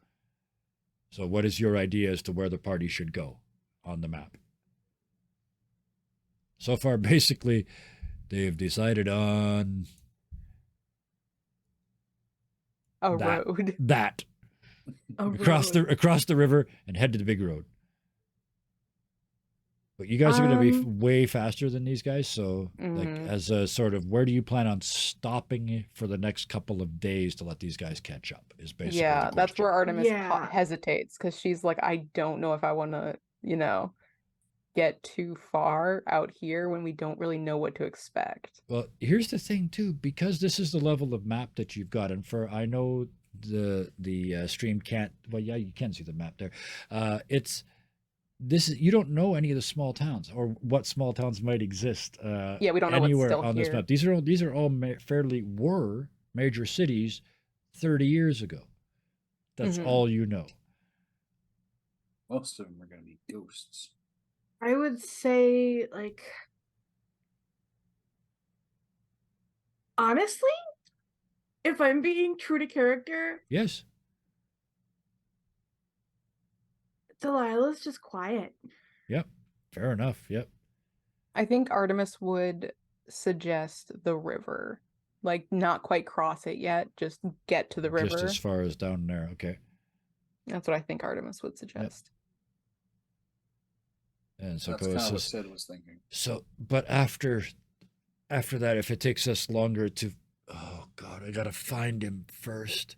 So what is your idea as to where the party should go on the map? So far, basically, they've decided on A That- road. that A across road. the river and head to the big road. But you guys are going to be way faster than these guys, so like Mhm. as a sort of where do you plan on stopping for the next couple of days to let these guys catch up? Is basically Yeah, the that's question. where Artemis Yeah. hesitates because she's like, I don't know if I want to, get too far out here when we don't really know what to expect. Well, here's the thing too, because this is the level of map that you've got, and for I know the stream can't. Well, yeah, you can see the map there. You don't know any of the small towns or what small towns might exist. Yeah, we don't know what's anywhere still on this here. map. These are all were major cities 30 years ago. That's Mhm. all you know. Most of them are going to be ghosts. I would say, honestly, if I'm being true to character, Yes. Delilah's just quiet. Yep. Fair enough. Yep. I think Artemis would suggest the river. Like, not quite cross it yet, just get to the Just river. as far as down there. Okay. That's what I think Artemis would suggest. And so That's Koa kind of what says, Sid was thinking. so, but after that, if it takes us longer to, oh God, I gotta find him first.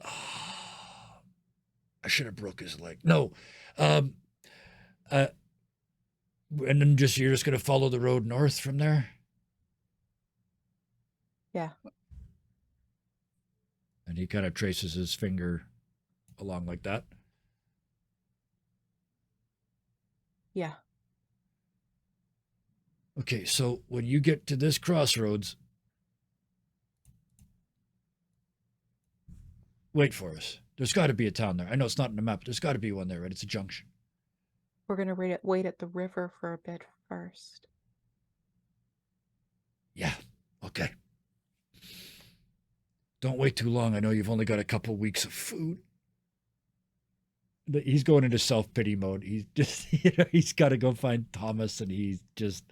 Oh, I should have broke his leg. No. And then you're just gonna follow the road north from there? Yeah. And he kind of traces his finger along like that. Yeah. Okay, so when you get to this crossroads, wait for us. There's got to be a town there. I know it's not in the map. There's got to be one there, right? It's a junction. We're gonna wait at the river for a bit first. Yeah, okay. Don't wait too long. I know you've only got a couple weeks of food. He's going into self-pity mode. He's just, he's got to go find Thomas, and he's just...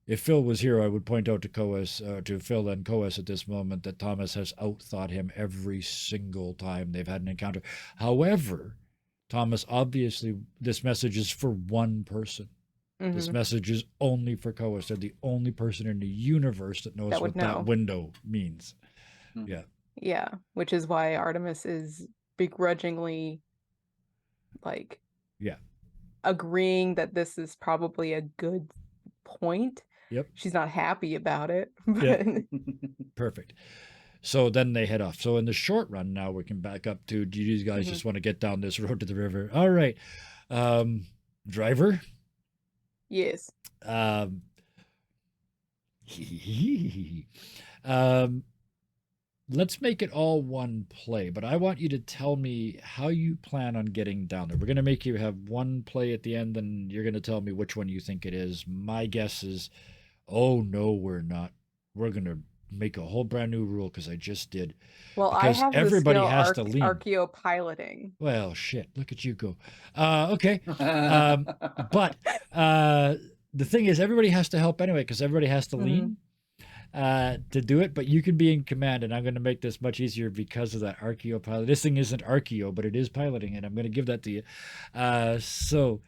If Phil was here, I would point out to Phil and Coas at this moment that Thomas has outthought him every single time they've had an encounter. However, Thomas, obviously, this message is for one person. This Mhm. message is only for Coas. They're the only person in the universe that knows That what would know. that window means. Hmm. Yeah. Yeah, which is why Artemis is begrudgingly, like, Yeah. agreeing that this is probably a good point. Yep. She's not happy about it, Yeah. but Perfect. So then they head off. So in the short run, now we can back up to, do you guys Mhm. just want to get down this road to the river? All right. Driver. yes. Um, um, let's make it all one play, but I want you to tell me how you plan on getting down there. We're going to make you have one play at the end, and you're going to tell me which one you think it is. My guess is, oh, no, we're not. We're going to make a whole brand new rule because I just did. Well, I Because have everybody the skill has to lean. archaeopiloting. Well, shit, look at you go. Okay. But the thing is, everybody has to help anyway because everybody has to lean to do it. But you can be in command, and I'm going to make this much easier because of that archeo pilot. This thing isn't archeo, but it is piloting, and I'm going to give that to you. So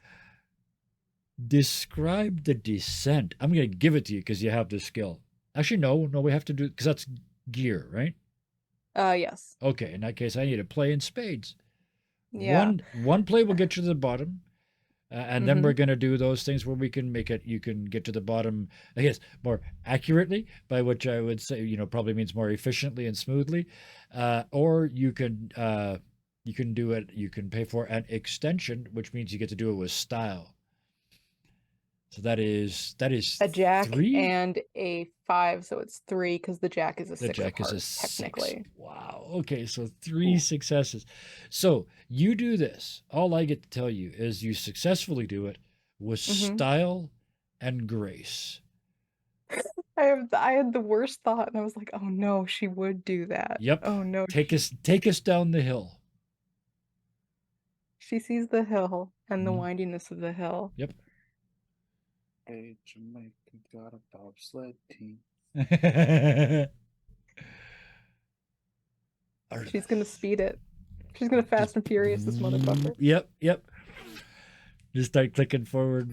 describe the descent. I'm going to give it to you because you have the skill. Actually, no, we have to do because that's gear, right? Yes. Okay, in that case, I need to play in spades. Yeah. One play will get you to the bottom, and then Mhm. we're going to do those things where we can make it. You can get to the bottom, I guess, more accurately, by which I would say, probably means more efficiently and smoothly, or you can do it. You can pay for an extension, which means you get to do it with style. So that is A jack 3. and a 5, so it's 3 because the jack is a The 6 jack of is a hearts, 6. technically. Wow. Okay, so 3 Cool. successes. So you do this. All I get to tell you is you successfully do it with Mhm. style and grace. I had the worst thought, and I was like, "Oh no, she would do that." Yep. Oh no, Take us down the hill. she sees the hill and the Mhm. windiness of the hill. Yep. Hey, Jamaica got a bobsled team. She's gonna speed it. She's gonna Fast and Furious this motherfucker. Yep. Just start clicking forward.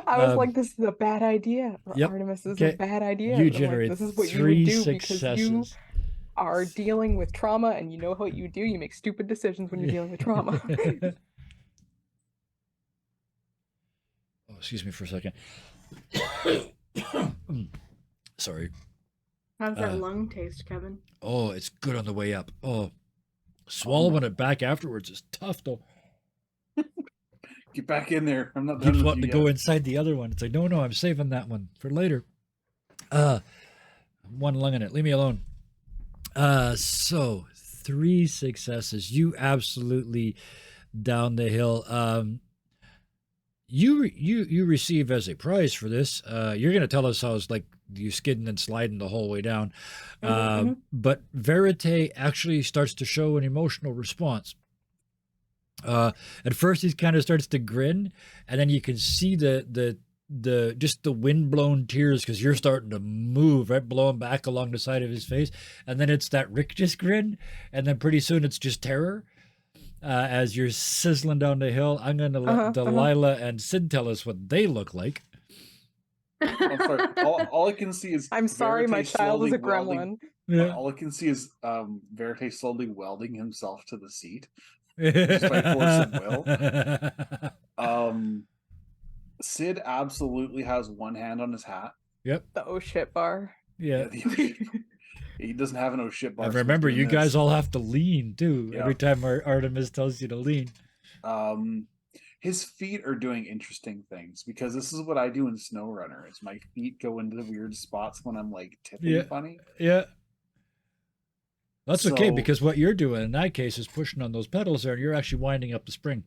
I was Um, like, "This is a bad idea. yep, Artemis, this is okay. a bad idea." You I'm like, generate "This is what you 3 would do because you successes. are dealing with trauma, and you know what you do. You make stupid decisions when you're dealing with trauma." Oh, excuse me for a second. Sorry. How's that Uh, lung taste, Kevin? Oh, it's good on the way up. Oh, swallowing it back afterwards is tough though. Get back in there. I'm not done Keeps with wanting to you go yet. inside the other one. It's like, no, I'm saving that one for later. One lung in it. Leave me alone. So 3 successes. You absolutely down the hill. you receive as a prize for this. You're going to tell us how it's like you skidding and sliding the whole way down. Mhm. But Verite actually starts to show an emotional response. At first, he kind of starts to grin, and then you can see the just the windblown tears because you're starting to move, right, blowing back along the side of his face, and then it's that rictus grin, and then pretty soon it's just terror. As you're sizzling down the hill, I'm going to let Delilah and Sid tell us what they look like. I'm sorry. All I can see is I'm sorry, my Verite child is slowly a gremlin. Yeah. All I can see is Verite slowly welding himself to the seat. Just by force of will. Sid absolutely has one hand on his hat. Yep. The oh shit bar. Yeah. He doesn't have an oh shit bar. And so he's remember, doing you this. guys all have to lean too. Yeah. Every time Artemis tells you to lean. His feet are doing interesting things because this is what I do in SnowRunner. Is my feet go into the weird spots when I'm like tipping funny. Yeah. That's okay So- because what you're doing in that case is pushing on those pedals there, and you're actually winding up the spring.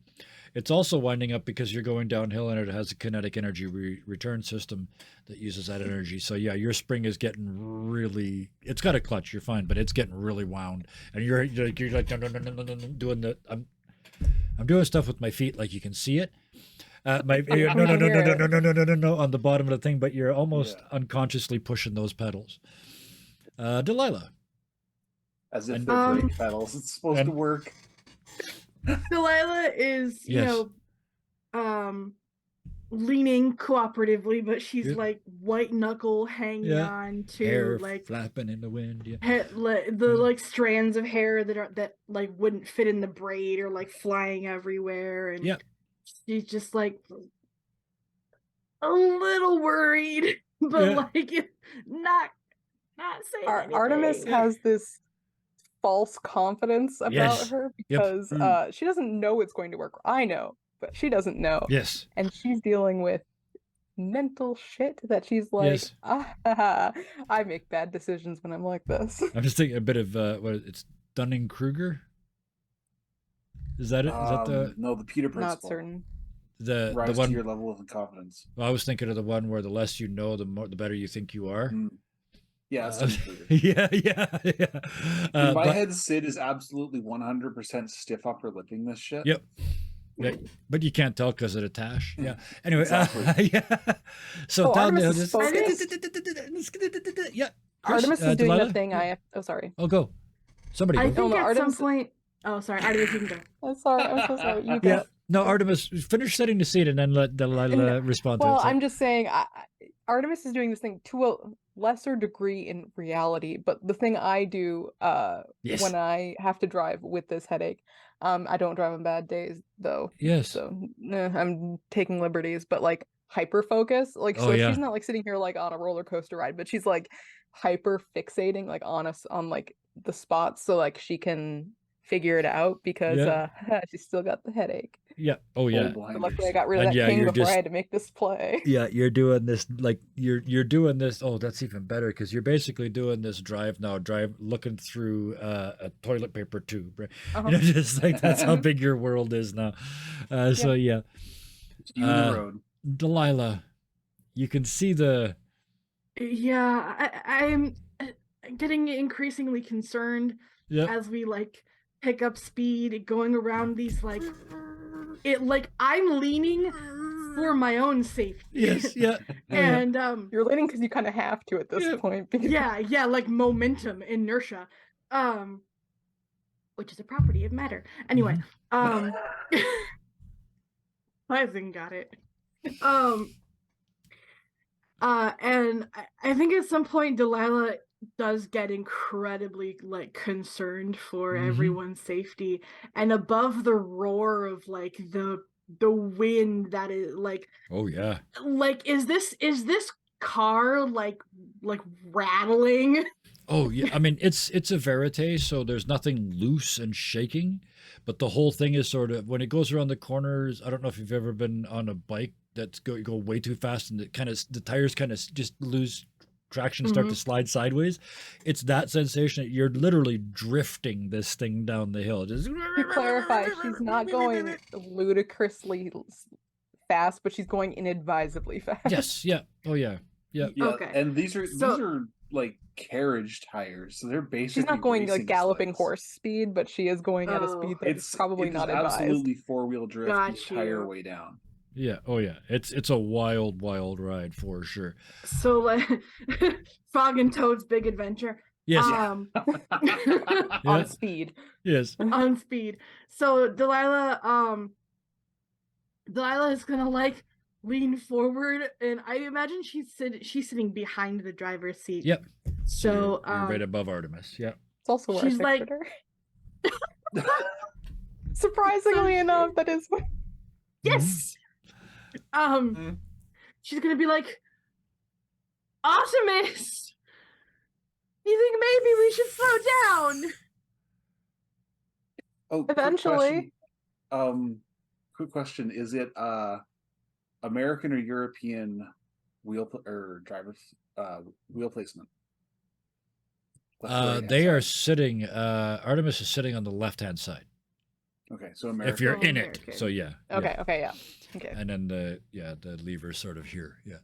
It's also winding up because you're going downhill and it has a kinetic energy return system that uses that energy. So yeah, your spring is getting really. It's got a clutch, you're fine, but it's getting really wound, and you're like no, doing the. I'm doing stuff with my feet like you can see it. No on the bottom of the thing, but you're almost unconsciously pushing those pedals. Delilah. As if And- they're brake pedals. It's supposed to work. Delilah is, Yes. leaning cooperatively, but she's Yep. like white knuckle hanging Yeah. on to Hair like flapping in the wind. Yeah. the like strands of hair that like wouldn't fit in the braid or like flying everywhere, and Yep. she's just like a little worried, but Yeah. like not saying Artemis anything. has this false confidence about Yes. her Yep. because she doesn't know it's going to work. I know, but she doesn't know. Yes. And she's dealing with mental shit that she's like, Yes. I make bad decisions when I'm like this. I'm just thinking a bit of it's Dunning Kruger. Is that it? Is that No, the Peter Not principle. certain. the Rise one? to your level of confidence. Well, I was thinking of the one where the less you know, the better you think you are. Yeah, it's Dunning Kruger. Yeah. In my But- head, Sid is absolutely 100% stiff upper lipping this shit. Yep. Yeah, but you can't tell because of the tash. Yeah. Anyway, Exactly. yeah. So Oh, down there, Artemis is yeah. Chris, Artemis is doing Delilah? the thing I have. Oh, sorry. Oh, go. Somebody I go. think no, at Artemis- some point. Oh, sorry, Artemis, you can go. I'm sorry. I'm so sorry. You Yeah. guys. No, Artemis, finish setting the seat and then let Delilah respond to Well, it. So- I'm just saying, Artemis is doing this thing to a lesser degree in reality, but the thing I do Yes. when I have to drive with this headache, I don't drive on bad days though. Yes. So I'm taking liberties, but like hyper focus, like Oh, so yeah. she's not like sitting here like on a roller coaster ride, but she's like hyper fixating like on us on like the spots so like she can figure it out because she's still got the headache. Yeah. Oh, yeah. Full But blinders. luckily I got rid of And that yeah, king you're before just- I had to make this play. Yeah, you're doing this like you're doing this. Oh, that's even better because you're basically doing this drive looking through a toilet paper tube, right? Uh-huh. You know, just like that's how big your world is now. So yeah, You and uh, the road. Delilah, you can see the Yeah, I'm getting increasingly concerned yeah as we like pick up speed, going around these like I'm leaning for my own safety. yes yeah And You're leaning because you kind of have to at this Yeah. point. Because yeah, like momentum, inertia, which is a property of matter. Anyway, Pleasant got it. And I think at some point Delilah does get incredibly like concerned for Mhm. everyone's safety, and above the roar of like the wind that is like oh yeah is this car like rattling? oh yeah. I mean it's a verite, so there's nothing loose and shaking, but the whole thing is sort of when it goes around the corners. I don't know if you've ever been on a bike that's go way too fast and the tires kind of just lose traction, start to slide sideways. It's that sensation that you're literally drifting this thing down the hill. Just to clarify, she's not going ludicrously fast, but she's going inadvisably fast. Yes, yeah. Oh yeah. Yeah. Yeah, Okay. and these So- are like carriage tires, so they're basically She's not going like racing galloping spikes. horse speed, but she is going at a Oh. speed that's probably it is not advised. absolutely four-wheel drift the Got entire you. way down. Yeah. Oh yeah. It's a wild, wild ride for sure. So like Frog and Toad's Big Adventure. Yes. On Yeah. speed. Yes. On speed. So Delilah is gonna like lean forward, and I imagine she's sitting behind the driver's seat. Yep. So you're right above Artemis. Yeah. It's also where She's I like- pictured her. Surprisingly enough, that is what yes. Mm. She's gonna be like, Optimus, you think maybe we should slow down? Oh, Eventually. quick question: is it American or European or driver's wheel placement? Left or right-hand They are side? sitting. Artemis is sitting on the left-hand side. Okay, so American. If you're Oh, in it, American. so yeah. yeah. Okay, yeah. Okay. And then the lever's sort of here. Yeah.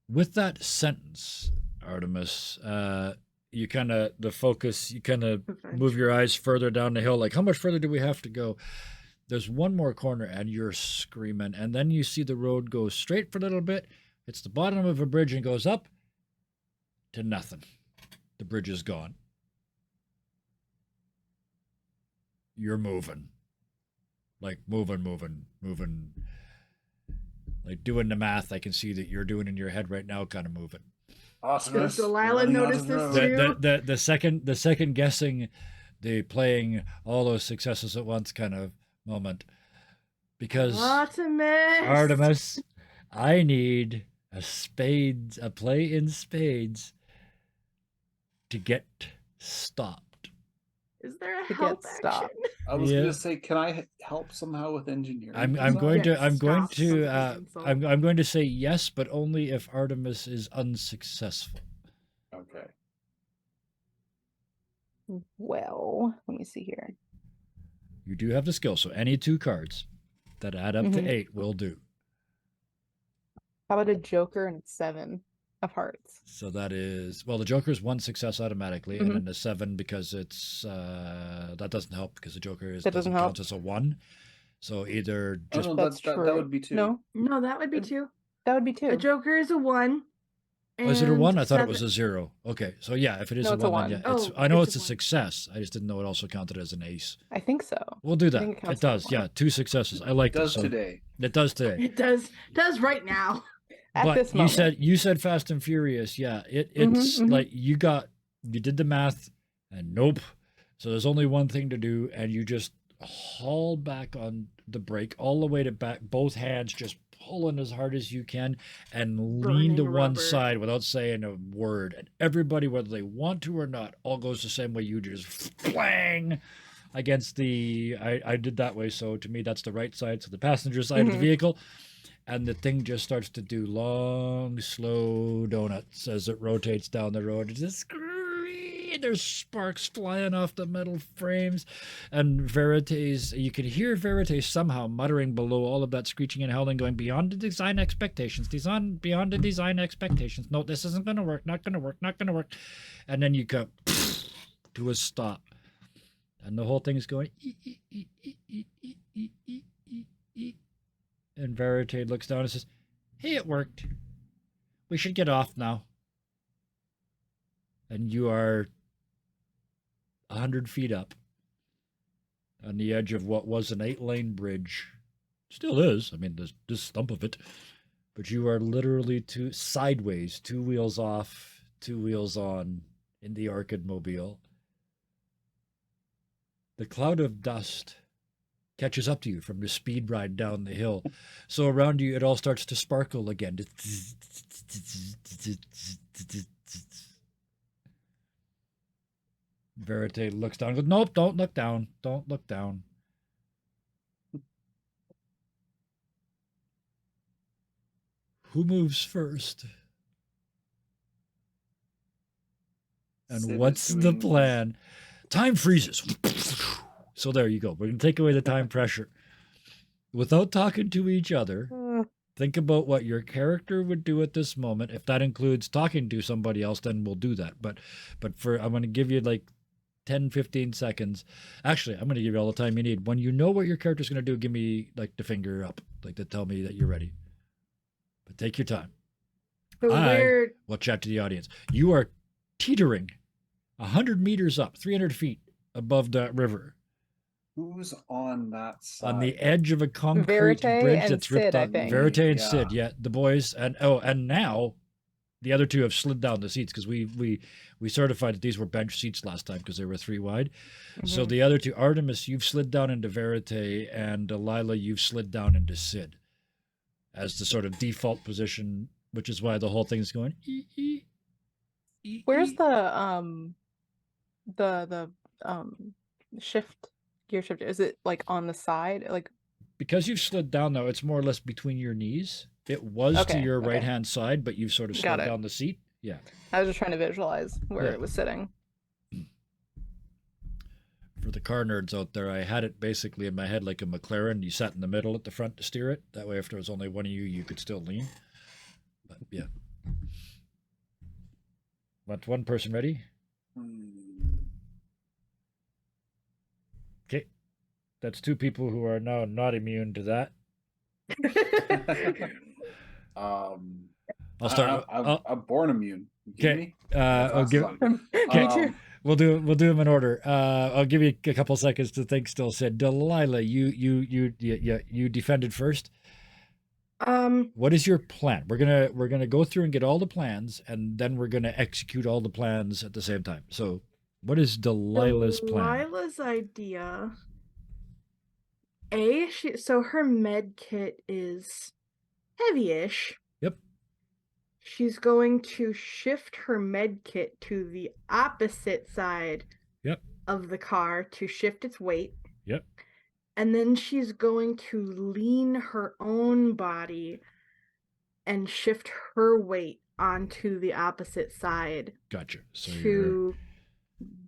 With that sentence, Artemis, you kind of move your eyes further down the hill. Like, how much further do we have to go? There's one more corner, and you're screaming, and then you see the road go straight for a little bit. It's the bottom of a bridge and goes up to nothing. The bridge is gone. You're moving. Like moving. Like doing the math, I can see that you're doing in your head right now, kind of moving. Awesome. Does Delilah notice this too? The second guessing, the playing all those successes at once kind of moment, because Artemis, I need a play in spades to get stopped. Is there a To help get stopped. action? I was Yeah. gonna say, can I help somehow with engineering? I'm design? going to Yes, I'm going stop, to something insult. I'm going to say yes, but only if Artemis is unsuccessful. Okay. Well, let me see here. You do have the skill, so any two cards that add up to Mhm. 8 will do. How about a Joker and 7 of hearts? So that is, well, the Joker is one success automatically, Mhm. and then the 7 because it's that doesn't help because the Joker That doesn't help. count as a 1. So either Oh, just no, That's that true. would be two. No, No, that would be two. that would be 2. A Joker is a 1. oh, is it a 1? I and thought it was seven- a 0. Okay, so yeah, if it is No, a it's a 1, then yeah, one. it's Oh, I know it's it's a a one. success. I just didn't know it also counted as an ace. I think so. We'll do that. think it It counts as a does, one. yeah, 2 successes. I like It does this. So today. it does today. It does right now. At but this you moment. said Fast and Furious. Yeah, it's mhm. like you did the math, and nope. So there's only one thing to do, and you just haul back on the brake all the way to back, both hands just pulling as hard as you can, and lean to Burning one rubber. side without saying a word. And everybody, whether they want to or not, all goes the same way you do, just flang against the. I did that way, so to me that's the right side, so the passenger side of the Mhm. vehicle. And the thing just starts to do long, slow donuts as it rotates down the road. It's just screaming. There's sparks flying off the metal frames. And Veritas, you can hear Veritas somehow muttering below all of that screeching and howling, going beyond the design expectations, beyond the design expectations. No, this isn't going to work, not going to work, not going to work. And then you go to a stop. And the whole thing is going. And Verite looks down and says, "Hey, it worked. We should get off now." And you are 100 feet up on the edge of what was an 8-lane bridge. Still is. I mean, there's this stump of it. But you are literally sideways, 2 wheels off, 2 wheels on in the Arcade Mobile. The cloud of dust catches up to you from the speed ride down the hill. So around you, it all starts to sparkle again. Verite looks down and goes, "Nope, don't look down. Don't look down." Who moves first? And Sid is what's the doing- plan? Time freezes. So there you go. We're going to take away the time pressure. without talking to each other, think about what your character would do at this moment. If that includes talking to somebody else, then we'll do that. But for I'm going to give you like 10, 15 seconds. Actually, I'm going to give you all the time you need. When you know what your character's going to do, give me like the finger up, like to tell me that you're ready. But take your time. So we're We'll chat to the audience. You are teetering 100 meters up, 300 feet above that river, Who's on that side? on the edge of a concrete Verite bridge and that's ripped Sid, I out. think. Verite and Yeah. Sid, yeah, the boys, and now the other two have slid down the seats because we certified that these were bench seats last time because they were 3 wide. So Mhm. the other two, Artemis, you've slid down into Verite, and Delilah, you've slid down into Sid as the sort of default position, which is why the whole thing's going. Where's the shift gear shift? Is it like on the side? Like Because you've slid down though, it's more or less between your knees. It was to Okay, your okay. right hand side, but you've sort of slid Got it. down the seat. Yeah. I was just trying to visualize where Yeah. it was sitting. For the car nerds out there, I had it basically in my head like a McLaren. You sat in the middle at the front to steer it. That way, if there was only one of you, you could still lean. But yeah. Want one person ready? Okay. That's 2 people who are now not immune to that. I'll start. I'm born immune. You kidding Okay. me? That's I'll give. awesome. Me too. We'll do them in order. I'll give you a couple seconds to think. Still, said Delilah, you defended first. What is your plan? We're gonna go through and get all the plans, and then we're gonna execute all the plans at the same time. So, what is Delilah's plan? Delilah's idea. So her med kit is heavy-ish. Yep. She's going to shift her med kit to the opposite side Yep. of the car to shift its weight. Yep. And then she's going to lean her own body and shift her weight onto the opposite side Gotcha. So you're to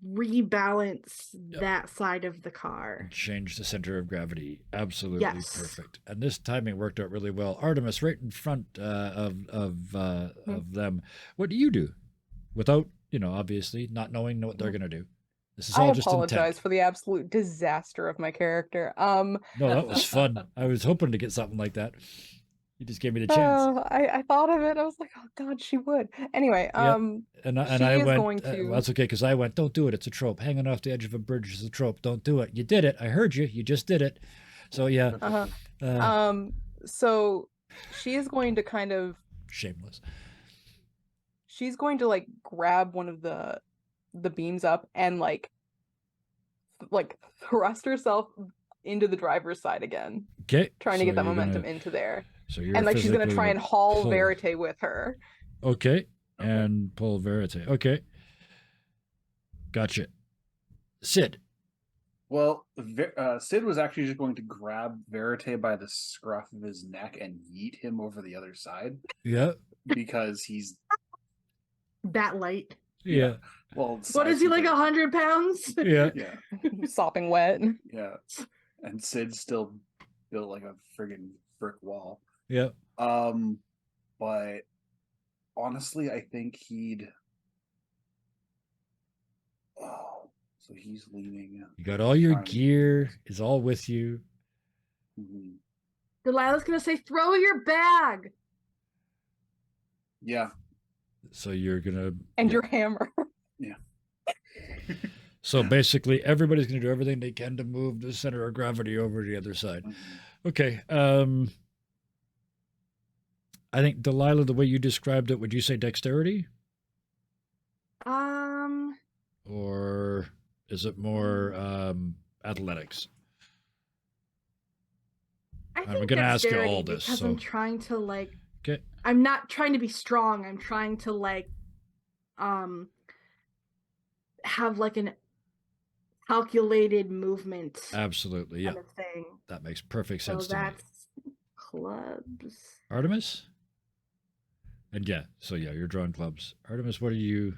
rebalance Yep. that side of the car. change the center of gravity. Absolutely Yes. perfect. And this timing worked out really well. Artemis, right in front of them. What do you do? Without obviously not knowing what they're gonna do. This is I all just apologize intent. for the absolute disaster of my character. No, that was fun. I was hoping to get something like that. You just gave me the chance. Oh, I thought of it. I was like, oh God, she would. Anyway, And she I is went. going to- Well, that's okay because I went. Don't do it. It's a trope. Hanging off the edge of a bridge is a trope. Don't do it. You did it. I heard you. You just did it. So yeah. uh-huh. So she is going to kind of Shameless. she's going to like grab one of the beams up and like thrust herself into the driver's side again, Okay. trying to get that you're momentum gonna- into there. So you're And like she's gonna physically try and haul pull. Verite with her. Okay. Okay. And pull Verite. Okay. Gotcha. Sid. Well, Sid was actually just going to grab Verite by the scruff of his neck and yeet him over the other side Yeah. because he's That light. Yeah. well. What is he, like, size 100 pounds? Yeah. Yeah, Sopping wet. yeah. And Sid's still built like a friggin' brick wall. Yeah. But honestly, I think he'd. Oh, so he's leaning. You got all your Fine. gear is all with you. Mhm. Delilah's gonna say, throw your bag. Yeah. So you're gonna And yeah. your hammer. So basically everybody's gonna do everything they can to move the center of gravity over to the other side. Mhm. Okay. I think Delilah, the way you described it, would you say dexterity? Or is it more athletics? I I'm think gonna ask you dexterity all this, because so- I'm trying to Okay. I'm not trying to be strong. I'm trying to have like an calculated movement Absolutely. Yeah. kind of thing. That makes perfect So sense to me. that's clubs. Artemis? And yeah, so yeah, you're drawing clubs. Artemis, what skill?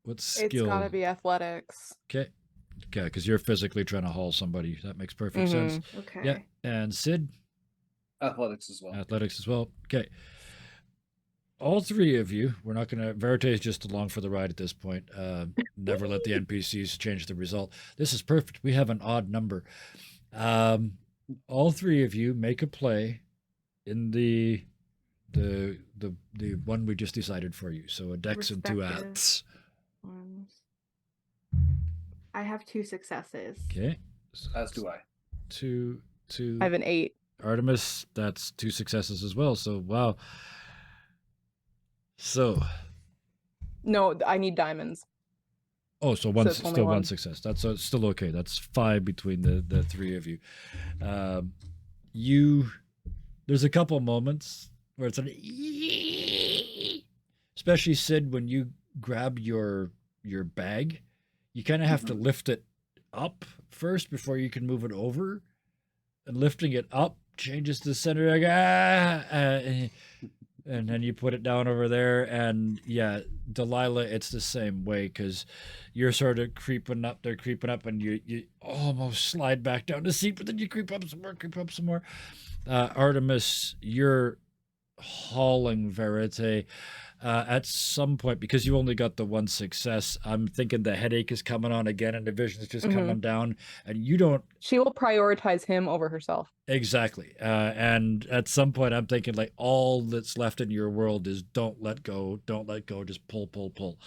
It's gotta be athletics. Okay. Okay, because you're physically trying to haul somebody. That makes perfect Mhm. sense. Okay. Yeah. And Sid? Athletics as well. Athletics as well. Okay. All three of you, we're not going to. Verite is just along for the ride at this point. Never let the NPCs change the result. This is perfect. We have an odd number. All three of you make a play in the one we just decided for you. So a dex and 2 Respective. acts. Ones. I have 2 successes. Okay. As do I. Two. I have an 8. Artemis, that's 2 successes as well. So wow. So No, I need diamonds. oh, so one it's only still one one. success. That's still okay. That's 5 between the three of you. There's a couple moments where it's like, especially Sid, when you grab your bag, you kind of have to lift it up first before you can move it over, and lifting it up changes the center. Like, and then you put it down over there, and yeah, Delilah, it's the same way, because you're sort of creeping up, they're creeping up, and you almost slide back down the seat, but then you creep up some more. Artemis, you're hauling Verite. At some point, because you only got the 1 success, I'm thinking the headache is coming on again, and the vision is just coming down, and you don't She will prioritize him over herself. exactly. And at some point, I'm thinking like all that's left in your world is don't let go, just pull.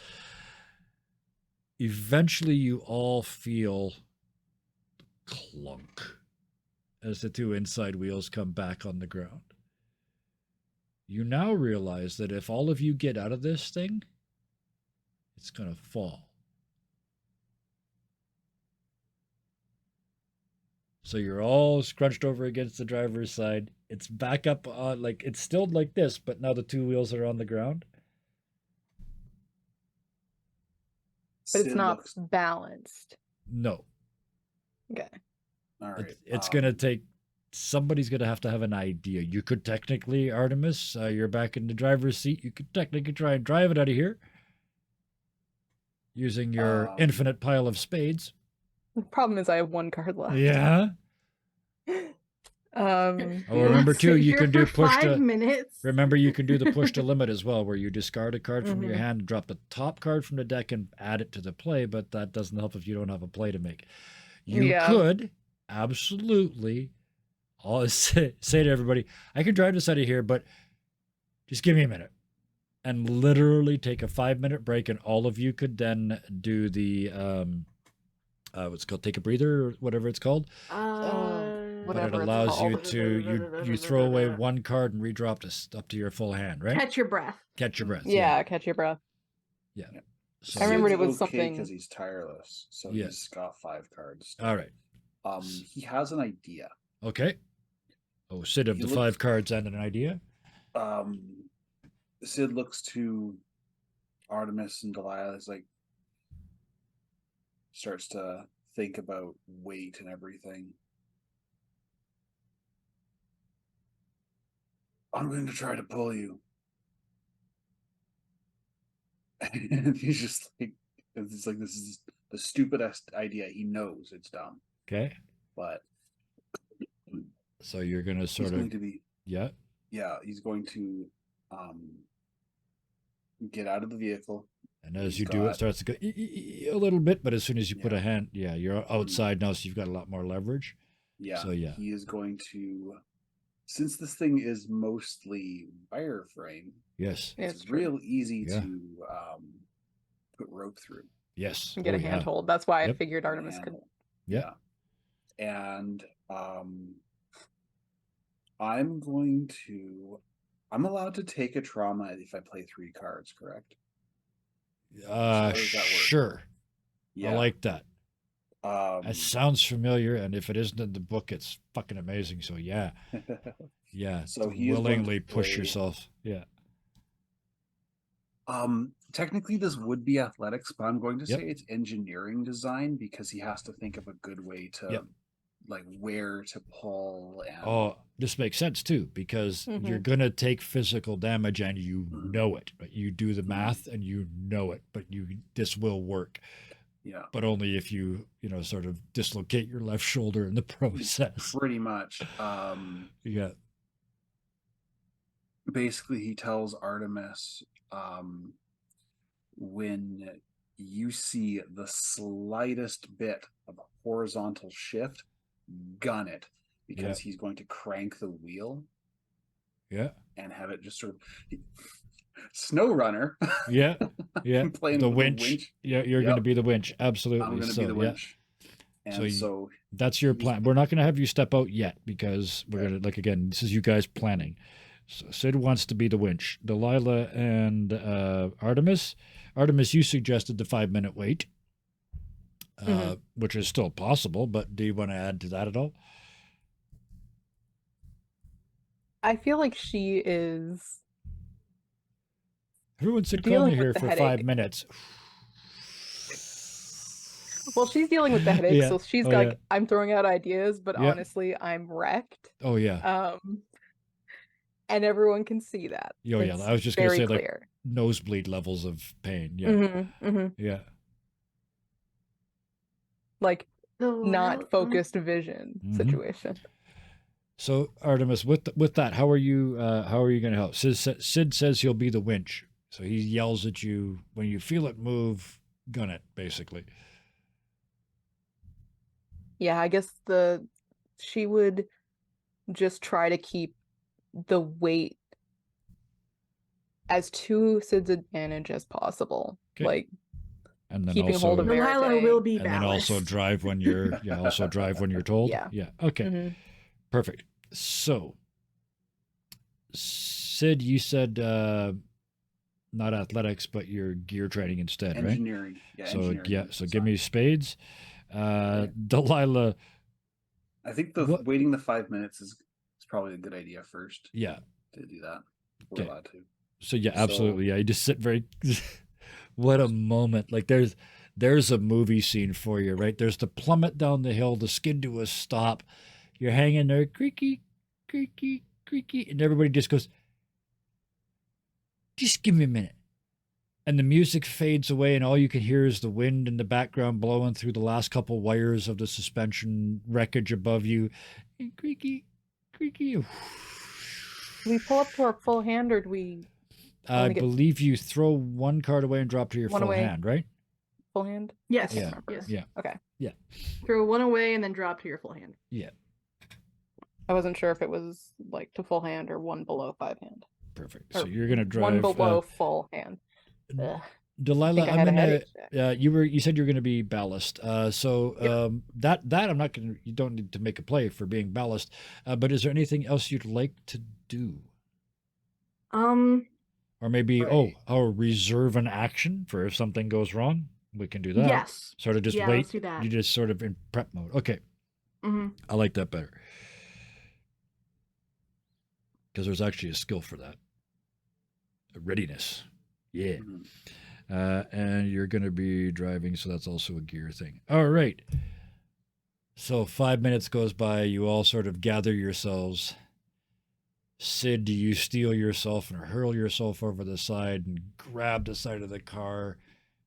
Eventually, you all feel clunk as the 2 inside wheels come back on the ground. You now realize that if all of you get out of this thing, it's going to fall. So you're all scrunched over against the driver's side. It's back up on, like, it's still like this, but now the 2 wheels are on the ground. But it's Sid not looks- balanced. No. Okay. All right. It's going to take, somebody's going to have an idea. You could technically, Artemis, you're back in the driver's seat. You could technically try and drive it out of here using your infinite pile of spades. The problem is I have 1 card left. Yeah. Oh, remember too, Sit you here can do for push 5 to. minutes. Remember, you can do the push to limit as well, where you discard a card from your Mhm. hand, drop the top card from the deck, and add it to the play. But that doesn't help if you don't have a play to make. You Yeah. could absolutely say to everybody, "I can drive this out of here, but just give me a minute," and literally take a 5-minute break, and all of you could then do the what's it called, take a breather, or whatever it's called. But it Whatever it's allows you called. to you throw away 1 card and redrop this up to your full hand, right? Catch your breath. Catch your breath. Yeah, catch your breath. Yeah. Yeah. So, I remembered it was Sid's something- because he's tireless, so Yeah. he's got 5 cards. all right. He has an idea. Okay. Oh, Sid of You the look- 5 cards and an idea. Sid looks to Artemis and Delilah. Is like, starts to think about weight and everything. I'm going to try to pull you. And he's just like, it's like, this is the stupidest idea. He knows it's dumb, Okay. but So you're gonna he's sort going of to be, yeah. he's going to get out of the vehicle. And as He's you do, it got- starts to go a little bit, but as soon as you put Yeah. a hand, you're outside now, so you've got a lot more leverage. Yeah. So, yeah. He is going to, since this thing is mostly wireframe, Yes. Yeah, it's it's true. real easy Yeah. to put rope through. Yes. And get Oh, a yeah. handhold. That's why I Yep. figured Artemis could. Handle. Yeah. And I'm allowed to take a trauma if I play 3 cards, correct? how does that work? Sure. Yeah. I like that. um, That sounds familiar, and if it isn't in the book, it's fucking amazing. So yeah, So to he is going to willingly push play- yourself. Yeah. technically this would be athletics, but I'm going to Yep. say it's engineering design because he has to think of a good way to Yep. like where to pull and Oh, this makes sense too, because you're gonna take physical damage and you Mhm. know it. But you do the math and you know it. But this will work, yeah, but only if you sort of dislocate your left shoulder in the process. pretty much. Yeah. basically he tells Artemis, when you see the slightest bit of a horizontal shift, gun it, because he's going to crank the wheel Yeah. and have it just sort of Snow Runner. Yeah. Yeah. Playing The with winch. Yeah, you're going to Yep. be the winch. Absolutely. I'm going to so, be the yeah. winch. So And you- so That's your he's- plan. We're not going to have you step out yet because we're Okay. going to, like, again, this is you guys planning. So Sid wants to be the winch. Delilah and Artemis. Artemis, you suggested the 5-minute wait, which is still possible, but do you want to add to that at all? I feel like she is Everyone sit dealing calmly with here the for headache. 5 minutes. well, she's dealing with the headache, Yeah. so she's Oh, like, yeah. I'm throwing out ideas, but Yeah. honestly, I'm wrecked. Oh, yeah. And everyone can see that. Oh, yeah. It's I was just going to very say, like, clear. nosebleed levels of pain. Yeah. Yeah. Like So not focused vision Mhm. situation. So Artemis, with that, how are you going to help? Sid says he'll be the winch, so he yells at you when you feel it move, gun it, basically. Yeah, I guess she would just try to keep the weight as to Sid's advantage as possible. 'Kay. Like And then keeping also, hold of Delilah Verite. will be and then also ballast. drive when you're told. Yeah. Yeah. Okay. Mhm. Perfect. So, Sid, you said not athletics, but your gear training instead, right? engineering. Yeah, So engineering yeah. and So give design. me spades. Delilah. I think What- waiting the 5 minutes is probably a good idea first Yeah. to do that. We're Okay. allowed to. So yeah, So- absolutely. Yeah, you just sit very. What a moment! Like there's a movie scene for you, right? There's the plummet down the hill, the skid to a stop. You're hanging there, creaky, creaky, creaky, and everybody just goes, "Just give me a minute." And the music fades away, and all you can hear is the wind in the background blowing through the last couple wires of the suspension wreckage above you. And creaky, creaky. Do we pull up to our full hand or do we I only get believe you throw one card away and drop to your One full away. hand, right? full hand? Yes. I can't Yeah. remember. Yes. Yeah. Okay. Throw one away and then drop to your full hand. Yeah, I wasn't sure if it was like to full hand or one below 5 hand. perfect. Or So you're gonna one drive. below full hand. Ugh. Delilah, I I'm had a gonna. headache today. You said you're gonna be ballast. So Yep. that I'm not gonna. You don't need to make a play for being ballast. But is there anything else you'd like to do, or maybe Right. reserve an action for if something goes wrong? We can do that. Yes. Sort of just Yeah, wait. let's do that. You just sort of in prep mode. Okay, hmm I like that better because there's actually a skill for that. A readiness. Yeah. Mhm. And you're going to be driving, so that's also a gear thing. All right. So 5 minutes goes by. You all sort of gather yourselves. Sid, do you steel yourself and hurl yourself over the side and grab the side of the car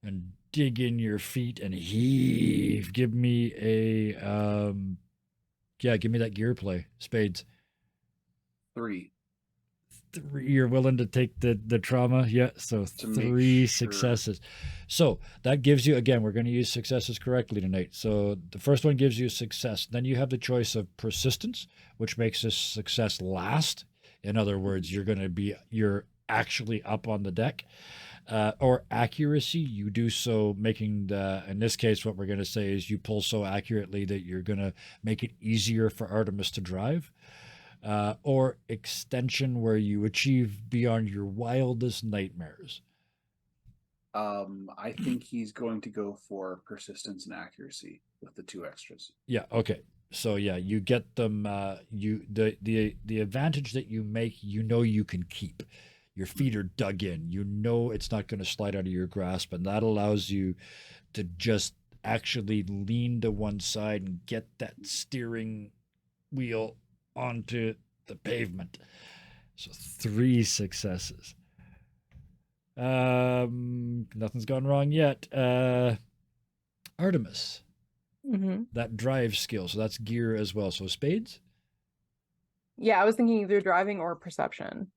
and dig in your feet and heave? Give me a give me that gear play. Spades. 3. You're willing to take the trauma, yeah, so To make 3 sure. successes. So that gives you, again, we're going to use successes correctly tonight. So the first one gives you success. Then you have the choice of persistence, which makes this success last. In other words, you're actually up on the deck. Or accuracy, you do so making in this case, what we're going to say is you pull so accurately that you're going to make it easier for Artemis to drive. Or extension, where you achieve beyond your wildest nightmares. I think he's going to go for persistence and accuracy with the 2 extras. Yeah. Okay. So yeah, you get them. The advantage that you make, you can keep. Your feet are dug in. You know it's not going to slide out of your grasp, and that allows you to just actually lean to one side and get that steering wheel onto the pavement. So 3 successes. Nothing's gone wrong yet. Artemis, Mm-hmm. that drive skill. So that's gear as well. So spades. Yeah, I was thinking either driving or perception.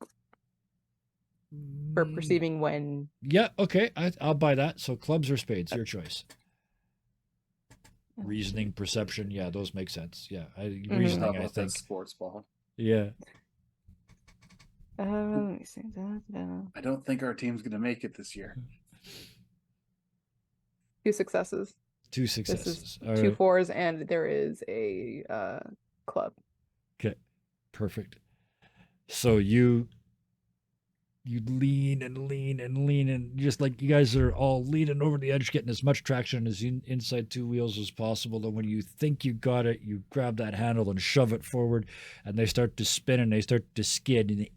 for Mm, perceiving when. Yeah, okay, I'll buy that. So clubs or spades, your choice. Reasoning, perception, yeah, those make sense. Yeah, Mm-hmm. reasoning, How I about that think. sports ball? Yeah. Let me see. I don't think our team's going to make it this year. 2 successes. 2 This successes. is All 2 right. 4s, and there is a club. Okay. Perfect. So you lean and lean and lean, and just like you guys are all leaning over the edge, getting as much traction as inside 2 wheels as possible. And when you think you got it, you grab that handle and shove it forward, and they start to spin and they start to skid, and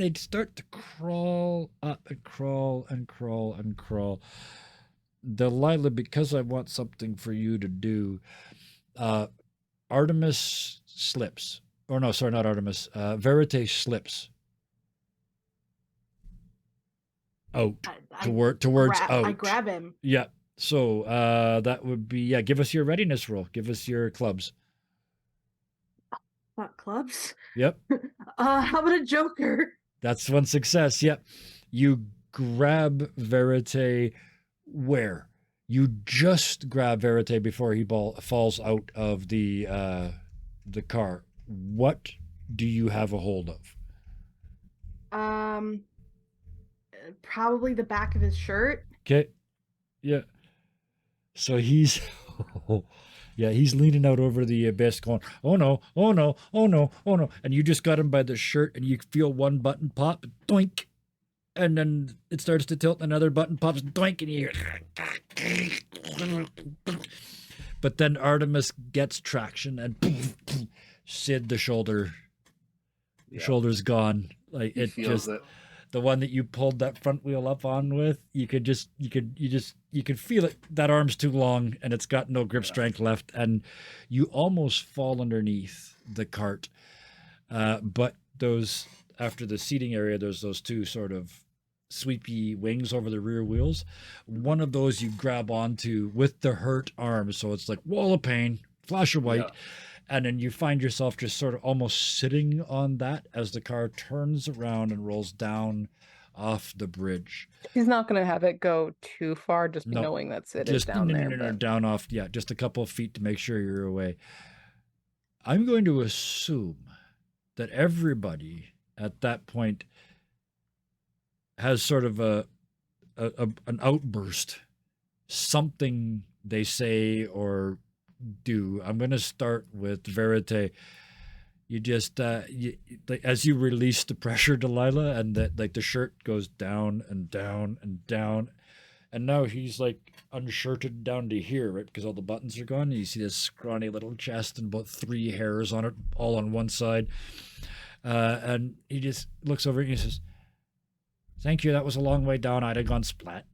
they start to crawl up and crawl and crawl and crawl. Delilah, because I want something for you to do, Artemis slips. Or no, sorry, not Artemis. Verite slips out towards out. I grab him. Yeah. So that would be, yeah. Give us your readiness roll. Give us your clubs. What, clubs? Yep. How about a joker? That's 1 success. Yep. You grab Verite where? You just grab Verite before he falls out of the car. What do you have a hold of? Probably the back of his shirt. Okay. Yeah. So he's yeah, he's leaning out over the abyss going, "Oh no, oh no, oh no, oh no." And you just got him by the shirt and you feel one button pop, doink. And then it starts to tilt, another button pops, doink, and you hear. But then Artemis gets traction and Sid, the shoulder's gone. Like He it feels just it. the one that you pulled that front wheel up on with, you could feel it. That arm's too long and it's got no grip strength left, and you almost fall underneath the cart. But those, after the seating area, there's those 2 sort of sweepy wings over the rear wheels. One of those you grab onto with the hurt arm, so it's like wall of pain, flash of white. Yeah. And then you find yourself just sort of almost sitting on that as the car turns around and rolls down off the bridge. He's not going to have it go too far, just No, knowing that Sid is Just down there. But down off, yeah, just a couple of feet to make sure you're away. I'm going to assume that everybody at that point has sort of an outburst, something they say or do. I'm going to start with Verite. You just as you release the pressure, Delilah, and that like the shirt goes down and down and down, and now he's like unshirted down to here, right? Because all the buttons are gone. And you see this scrawny little chest and about 3 hairs on it, all on one side. And he just looks over and he says, "Thank you. That was a long way down. I'd have gone splat."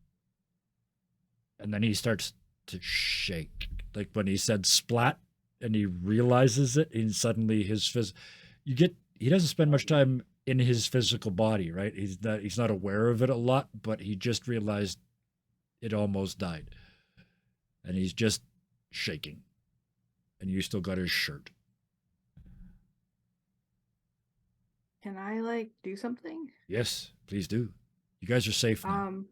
And then he starts to shake. Like when he said splat and he realizes it, and suddenly he doesn't spend much time in his physical body, right? He's not aware of it a lot, but he just realized it almost died. And he's just shaking. And you still got his shirt. Can I like do something? Yes, please do. You guys are safe now.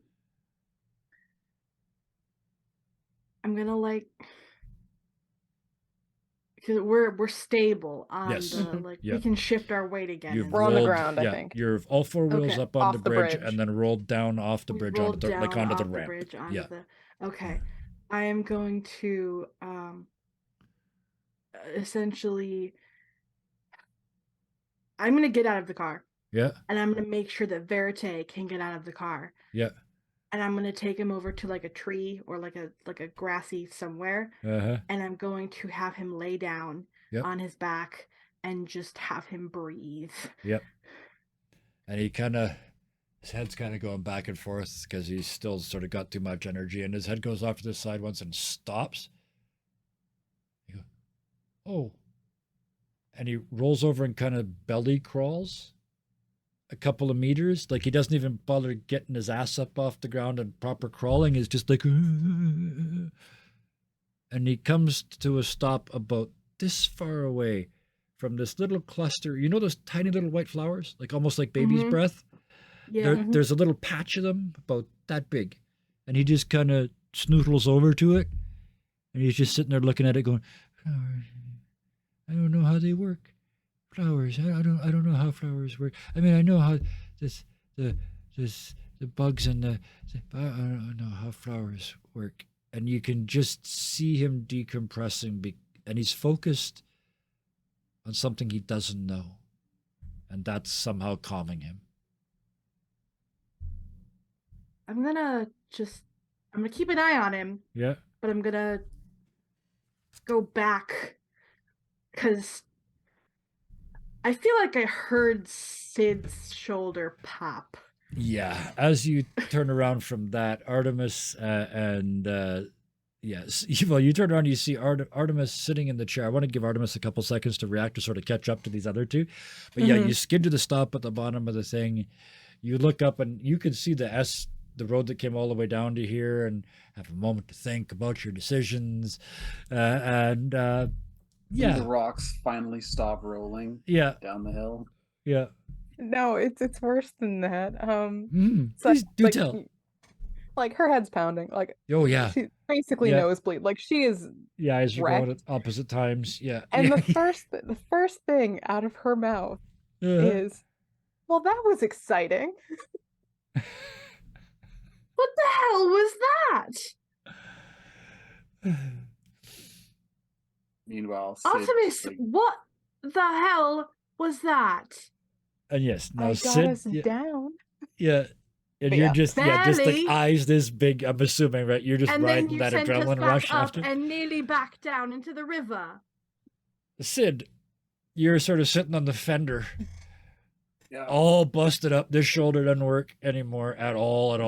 I'm gonna like, because we're stable on Yes. the like Yeah. we can shift our weight again. You've and We're on the rolled- ground, I yeah, think. You're all 4 wheels Okay, up on off the the bridge, bridge. and then rolled down off the we bridge rolled onto the, down like onto off the the ramp. bridge onto Yeah. Okay. I am going to essentially I'm gonna get out of the car Yeah. and I'm gonna make sure that Verite can get out of the car. Yeah. And I'm gonna take him over to like a tree or like a grassy somewhere, Uh-huh. and I'm going to have him lay down Yep. on his back and just have him breathe. Yep. And his head's kind of going back and forth because he's still sort of got too much energy, and his head goes off to the side once and stops. You go, "Oh." And he rolls over and kind of belly crawls a couple of meters. Like he doesn't even bother getting his ass up off the ground and proper crawling. Is just like, and he comes to a stop about this far away from this little cluster. You know those tiny little white flowers, like almost like baby's Mhm. breath. Yeah. There's a little patch of them about that big, and he just kind of snoodles over to it, and he's just sitting there looking at it, going, "Flowers. I don't know how they work. Flowers. I don't know how flowers work. I mean, I know how this the the bugs and but I don't know how flowers work." And you can just see him decompressing, and he's focused on something he doesn't know, and that's somehow calming him. I'm gonna keep an eye on him, Yeah. but I'm gonna go back because I feel like I heard Sid's shoulder pop. Yeah, as you turn around from that, Artemis yes, well, you turn around, you see Artemis sitting in the chair. I want to give Artemis a couple seconds to react to sort of catch up to these other two. But yeah, Mhm. you skid to the stop at the bottom of the thing. You look up and you can see the road that came all the way down to here, and have a moment to think about your decisions. The Yeah, rocks finally stop rolling yeah, down the hill. yeah. No, it's worse than that. So, Please do like, tell. like her head's pounding. Like Oh, yeah. she basically Yeah. nosebleed. Like she is Yeah, as you're going wrecked. at opposite times. Yeah. And yeah. the first thing out of her mouth Uh-huh. is, "Well, that was exciting." What the hell was that? Meanwhile, Sid Artemis, like, what the hell was that? And yes, now I got Sid, us down. yeah, and But you're yeah. just just like Barely. eyes this big. I'm assuming, right? You're just And then riding you that sent us adrenaline back rush up after and nearly back down into the river. Sid. You're sort of sitting on the fender, yeah, all busted up. This shoulder doesn't work anymore at all.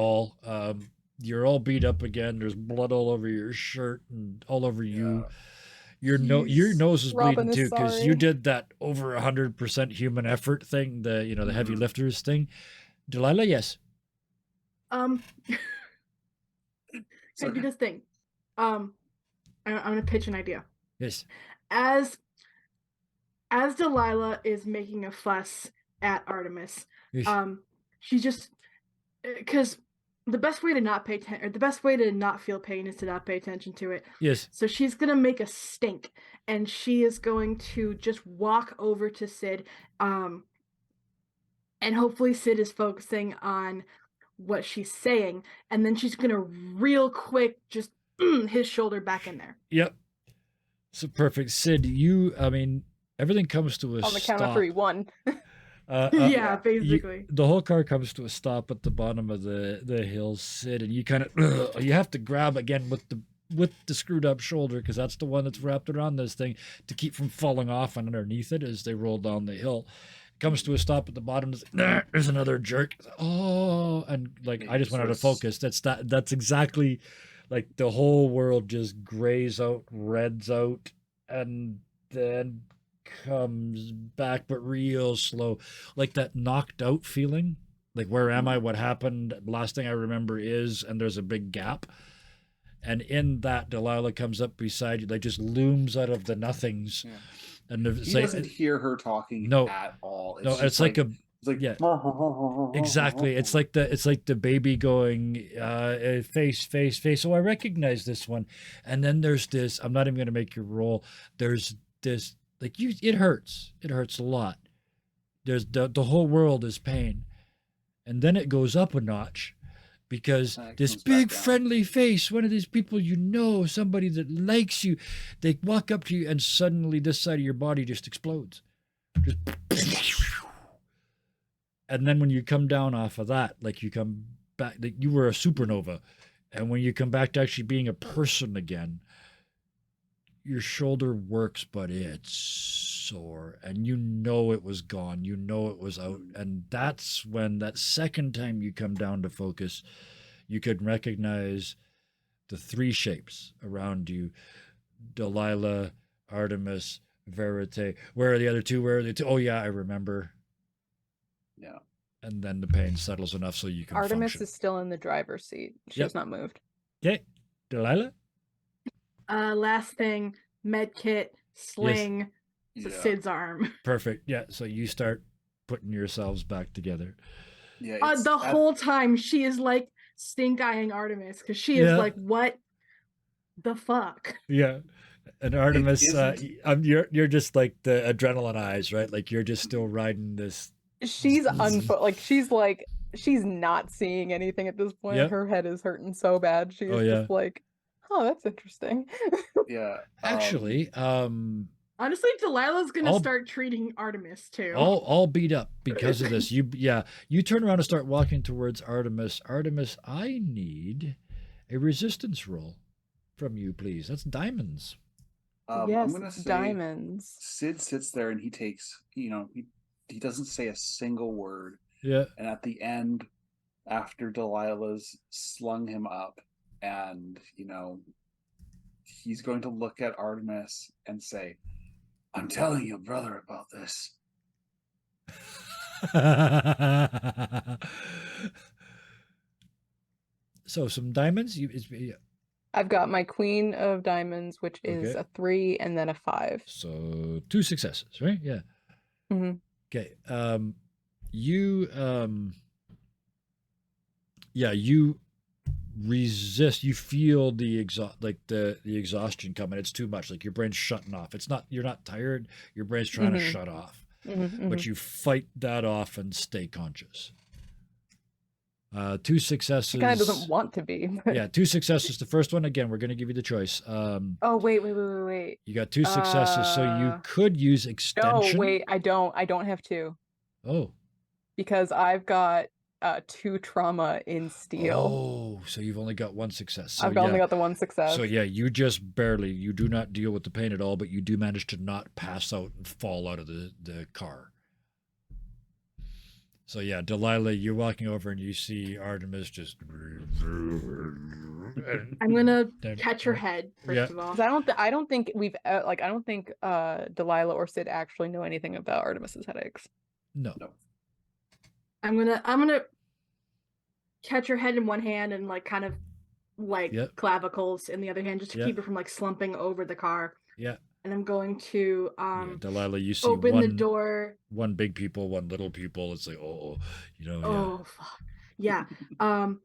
You're all beat up again. There's blood all over your shirt and all over you. yeah. Your He's- nose is Robin bleeding is too because sorry. you did that over 100% human effort thing. The heavy Mhm. lifters thing. Delilah, yes. Can So- I do this thing? I'm gonna pitch an idea. Yes. As Delilah is making a fuss at Artemis, Yes. she just because the best way to not pay attention, or the best way to not feel pain is to not pay attention to it. Yes. So she's gonna make a stink, and she is going to just walk over to Sid, and hopefully Sid is focusing on what she's saying, and then she's gonna real quick just his shoulder back in there. Yep. So perfect. Sid, I mean, everything comes to a On the stop. count of 3, 1. Yeah, yeah. basically. The whole car comes to a stop at the bottom of the hill, Sid, and you kind of you have to grab again with the screwed up shoulder because that's the one that's wrapped around this thing to keep from falling off and underneath it as they roll down the hill. It comes to a stop at the bottom. There's another jerk. Oh, and like I just went out of focus. That's exactly like the whole world just grays out, reds out, and then comes back, but real slow, like that knocked out feeling. Like, where am I? What happened? Last thing I remember is, and there's a big gap. And in that, Delilah comes up beside you, like just looms out of the nothings. Yeah. And He doesn't hear her talking No. at all. no, just it's like a it's like yeah. Exactly. It's like the baby going face. Oh, I recognize this one. And then there's this, I'm not even going to make you roll. There's this, like, it hurts. It hurts a lot. There's the whole world is pain. And then it goes up a notch because It this comes back big down. friendly face, one of these people you know, somebody that likes you, they walk up to you and suddenly this side of your body just explodes. Just and then when you come down off of that, like you come back, like you were a supernova, and when you come back to actually being a person again, your shoulder works, but it's sore, and you know it was gone, you know it was out, and that's when that second time you come down to focus, you could recognize the 3 shapes around you: Delilah, Artemis, Verite. Where are the other 2? Where are the 2? Oh yeah, I remember. Yeah. And then the pain settles enough so you can Artemis function. is still in the driver's seat. She's Yep. not moved. Okay, Delilah. Last thing, med kit, sling, So Yeah. Sid's arm. Perfect. Yeah. So you start putting yourselves back together. Yeah. The at- whole time she is like stink eyeing Artemis because she is Yeah. like, what the fuck? Yeah. And Artemis, isn't- you're just like the adrenaline eyes, right? Like you're just still riding this. She's she's not seeing anything at this point. Yep. Her head is hurting so bad. She's Oh, yeah. just like, oh, that's interesting. Yeah. Actually, Honestly, Delilah's gonna I'll- start treating Artemis too. all beat up because of this. You turn around and start walking towards Artemis. Artemis, I need a resistance roll from you, please. That's diamonds. Yes, I'm gonna say diamonds. Sid sits there and he takes, he doesn't say a single word. Yeah. And at the end, after Delilah's slung him up, and he's going to look at Artemis and say, "I'm telling your brother about this." So some diamonds. I've got my queen of diamonds, which is Okay. a 3 and then a 5. So 2 successes, right? Yeah. Mhm. Okay. You you resist. You feel the exhaustion coming. It's too much. Like your brain's shutting off. You're not tired. Your brain's trying to Mhm. shut off. Mhm, But mhm. you fight that off and stay conscious. 2 successes. She kind of doesn't want to be. but- Yeah, 2 successes. The first one, again, we're going to give you the choice. Oh wait. You got 2 successes, so you Uh, could use No, extension. wait. I don't have 2 Oh. because I've got 2 trauma in steel. Oh, so you've only got 1 success. So I've only yeah. got the 1 success. So yeah, you just barely. You do not deal with the pain at all, but you do manage to not pass out and fall out of the car. So yeah, Delilah, you're walking over and you see Artemis just. I'm gonna Then- catch her head first Yeah. of all. 'Cause I don't think we've I don't think Delilah or Sid actually know anything about Artemis's headaches. No. I'm gonna catch her head in one hand and like kind of like Yep. clavicles in the other hand just to Yeah. keep her from like slumping over the car. Yeah. And I'm going to Yeah, Delilah, you see open the one door. one big people, one little people. It's like yeah. Oh fuck. Yeah. I'm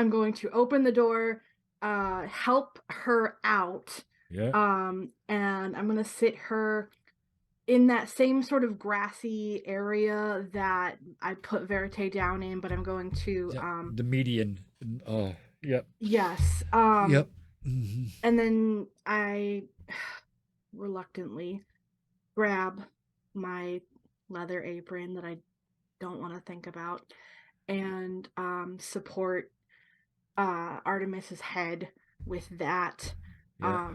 going to open the door, help her out. Yeah. And I'm gonna sit her in that same sort of grassy area that I put Verite down in, but I'm going to Yeah, the median. Oh, yep. yes. Yep. Mhm. And then I reluctantly grab my leather apron that I don't want to think about and support Artemis's head with that. Yeah.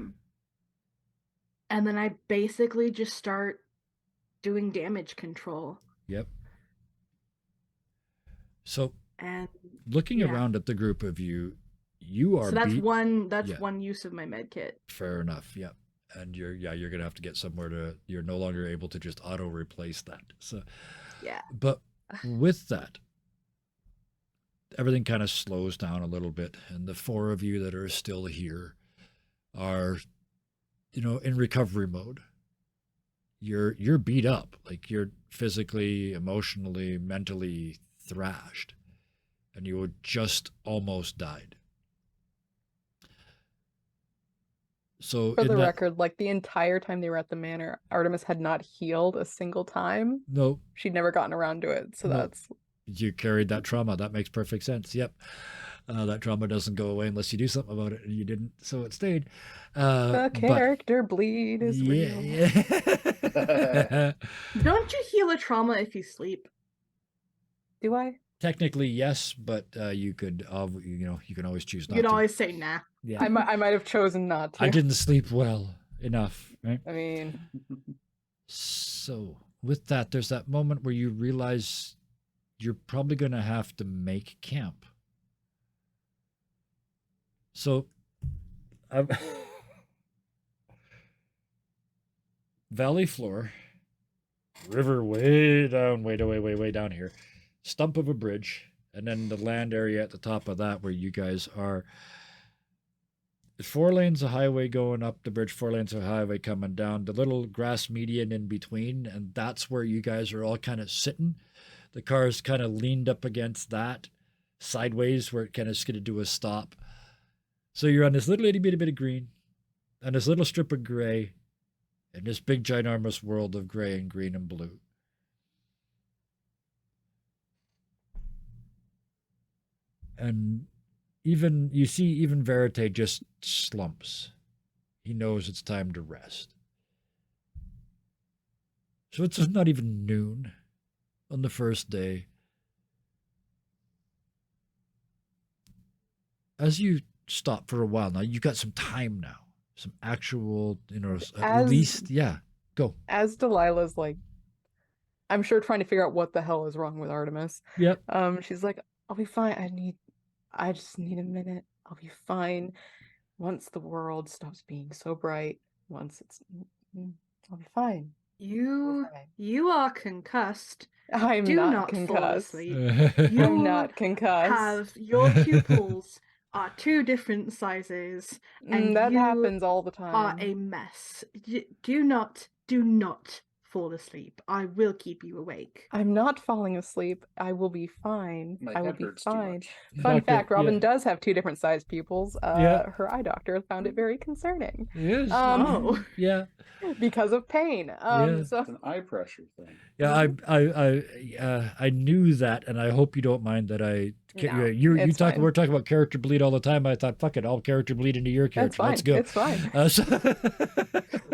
And then I basically just start doing damage control. Yep. So And looking Yeah. around at the group of you, you are so that's beat. that's yeah. one use of my med kit. Fair enough. Yep. And you're gonna have to get somewhere to. You're no longer able to just auto replace that. So, Yeah. but with that, everything kind of slows down a little bit, and the 4 of you that are still here are, in recovery mode. You're beat up, like you're physically, emotionally, mentally thrashed, and you had just almost died. So For in the that- record, like the entire time they were at the manor, Artemis had not healed a single time. no, She'd never gotten around to it. So No. that's you carried that trauma. That makes perfect sense. Yep. That trauma doesn't go away unless you do something about it, and you didn't, so it stayed. the But character bleed is real. yeah. Don't you heal a trauma if you sleep? Do I? Technically, yes, but you could, you can always choose not You could to. always say nah. Yeah. I might have chosen not to. I didn't sleep well enough, right? I mean, So with that, there's that moment where you realize you're probably going to have to make camp. So, valley floor, river way down, way down here, stump of a bridge, and then the land area at the top of that where you guys are. 4 lanes of highway going up the bridge, 4 lanes of highway coming down, the little grass median in between, and that's where you guys are all kind of sitting. The car's kind of leaned up against that sideways where it kind of is going to do a stop. So you're on this little itty bitty bit of green and this little strip of gray in this big ginormous world of gray and green and blue. And even you see even Verite just slumps. He knows it's time to rest. So it's not even noon on the first day. As you stop for a while now, you've got some time now. Some actual, at least, yeah, go. As Delilah's like, I'm sure trying to figure out what the hell is wrong with Artemis. Yep. She's like, I'll be fine. I just need a minute. I'll be fine. Once the world stops being so bright, I'll be fine. You are concussed. I'm Do not not fall concussed. asleep. I'm You not concussed. Have your pupils are 2 different sizes, and that you happens all the time. are a mess. Do not fall asleep. I will keep you awake. I'm not falling asleep. I will be fine. My I will head be hurts too fine. much. Fun Doctor, fact, Robin yeah. does have 2 different sized pupils. Yeah. Her eye doctor found it very concerning. Yes. Oh. Yeah. Because of pain. Yeah. So It's an eye pressure thing. Yeah, I knew that, and I hope you don't mind that I. No, you it's talk. fine. We're talking about character bleed all the time. I thought, fuck it, I'll character bleed into your that's character. fine. Let's go. It's fine. So-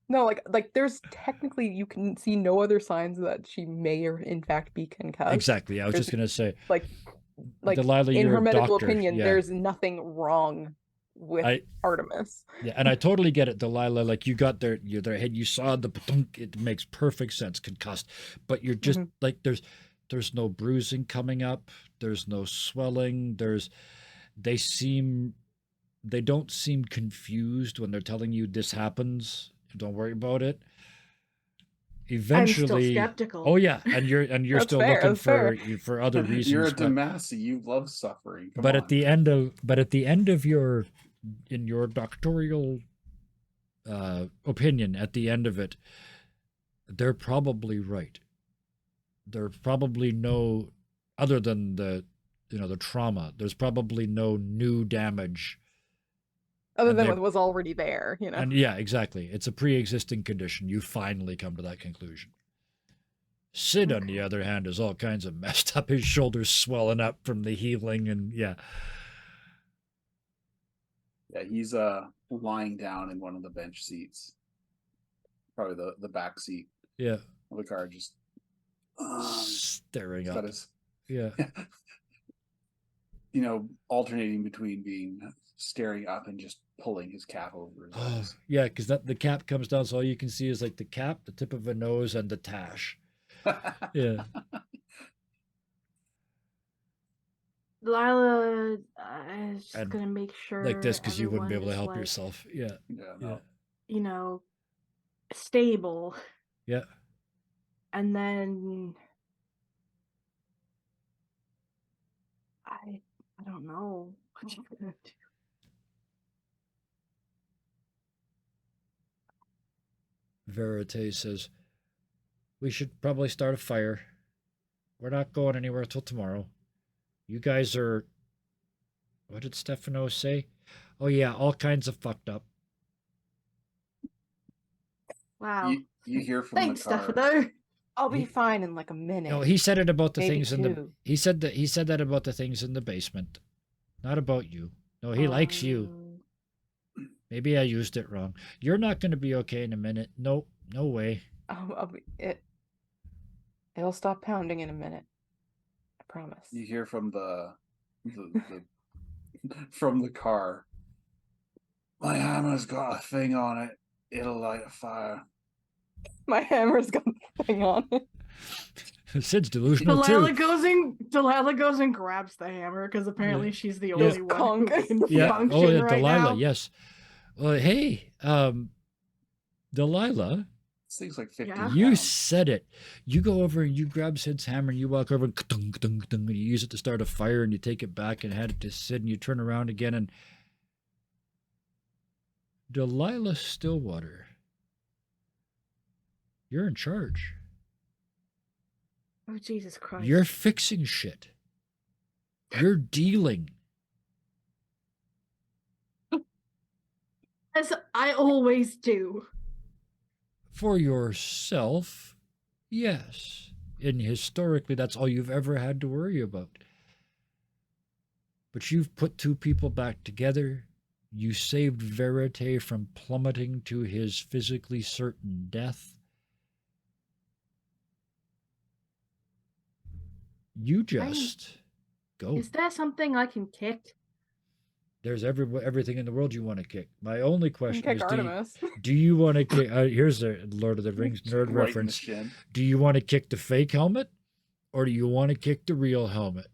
No, like there's technically you can see no other signs that she may or in fact be concussed. exactly. I was There's- just gonna say, Like Delilah, in you're her a medical doctor, opinion, yeah. there's nothing wrong with Artemis. Yeah, and I totally get it, Delilah. Like you got their head, you saw the ba-dunk, it makes perfect sense, concussed. But you're just like there's no bruising coming up, there's no swelling, they don't seem confused when they're telling you this happens. Don't worry about it. Eventually, I'm still skeptical. oh yeah, and you're That's still fair, looking that's fair. for other reasons. You're a but- Demacy. You love suffering. Come but on. at the end of your doctoral opinion, at the end of it, they're probably right. There's probably no, other than the trauma, there's probably no new damage. Other And than they're- what was already there, And yeah, exactly. It's a pre-existing condition. You finally come to that conclusion. Sid, on the other hand, is all kinds of messed up. His shoulders swelling up from the healing, and yeah. Yeah, he's lying down in one of the bench seats. Probably the back seat Yeah. of the car, just Staring he's up. got his Yeah. alternating between being staring up and just pulling his cap over his Oh, eyes. yeah, because the cap comes down, so all you can see is like the cap, the tip of a nose, and the tash. Yeah. Lila is just And gonna make sure Like this, because you wouldn't be able to everyone is, help like, yourself. Yeah. Yeah, Yeah. no. Stable, Yeah. and then I don't know what you're gonna do. Verite says, we should probably start a fire. We're not going anywhere till tomorrow. You guys are, what did Stefano say? Oh yeah, all kinds of fucked up. Wow. You hear from Thanks, the car. Stefano. I'll be He- fine in like a minute. No, he said it about the Maybe things in the. 2. He said that about the things in the basement, not about you. No, he likes you. Maybe I used it wrong. You're not going to be okay in a minute. Nope, no way. It'll stop pounding in a minute. I promise. You hear from the from the car. My hammer's got a thing on it. It'll light a fire. My hammer's got the thing on it. Sid's delusional Delilah too. goes and grabs the hammer because apparently she's the Yeah. only one who Conk. can Yeah. function Oh yeah, right Delilah. now. Yes. Well, hey, Delilah. This thing's like 50 Yeah. You pounds. said it. You go over and you grab Sid's hammer and you walk over and ka-dung, ka-dung, ka-dung, and you use it to start a fire and you take it back and hand it to Sid and you turn around again and Delilah Stillwater. You're in charge. Oh, Jesus Christ. You're fixing shit. You're dealing. As I always do. For yourself, yes. And historically, that's all you've ever had to worry about. But you've put two people back together. You saved Verite from plummeting to his physically certain death. You just go. Is there something I can kick? There's everything in the world you want to kick. My only You question can is, kick Artemis. do you want to kick? Here's a Lord of the Rings nerd Right in the reference. shin. Do you want to kick the fake helmet, or do you want to kick the real helmet?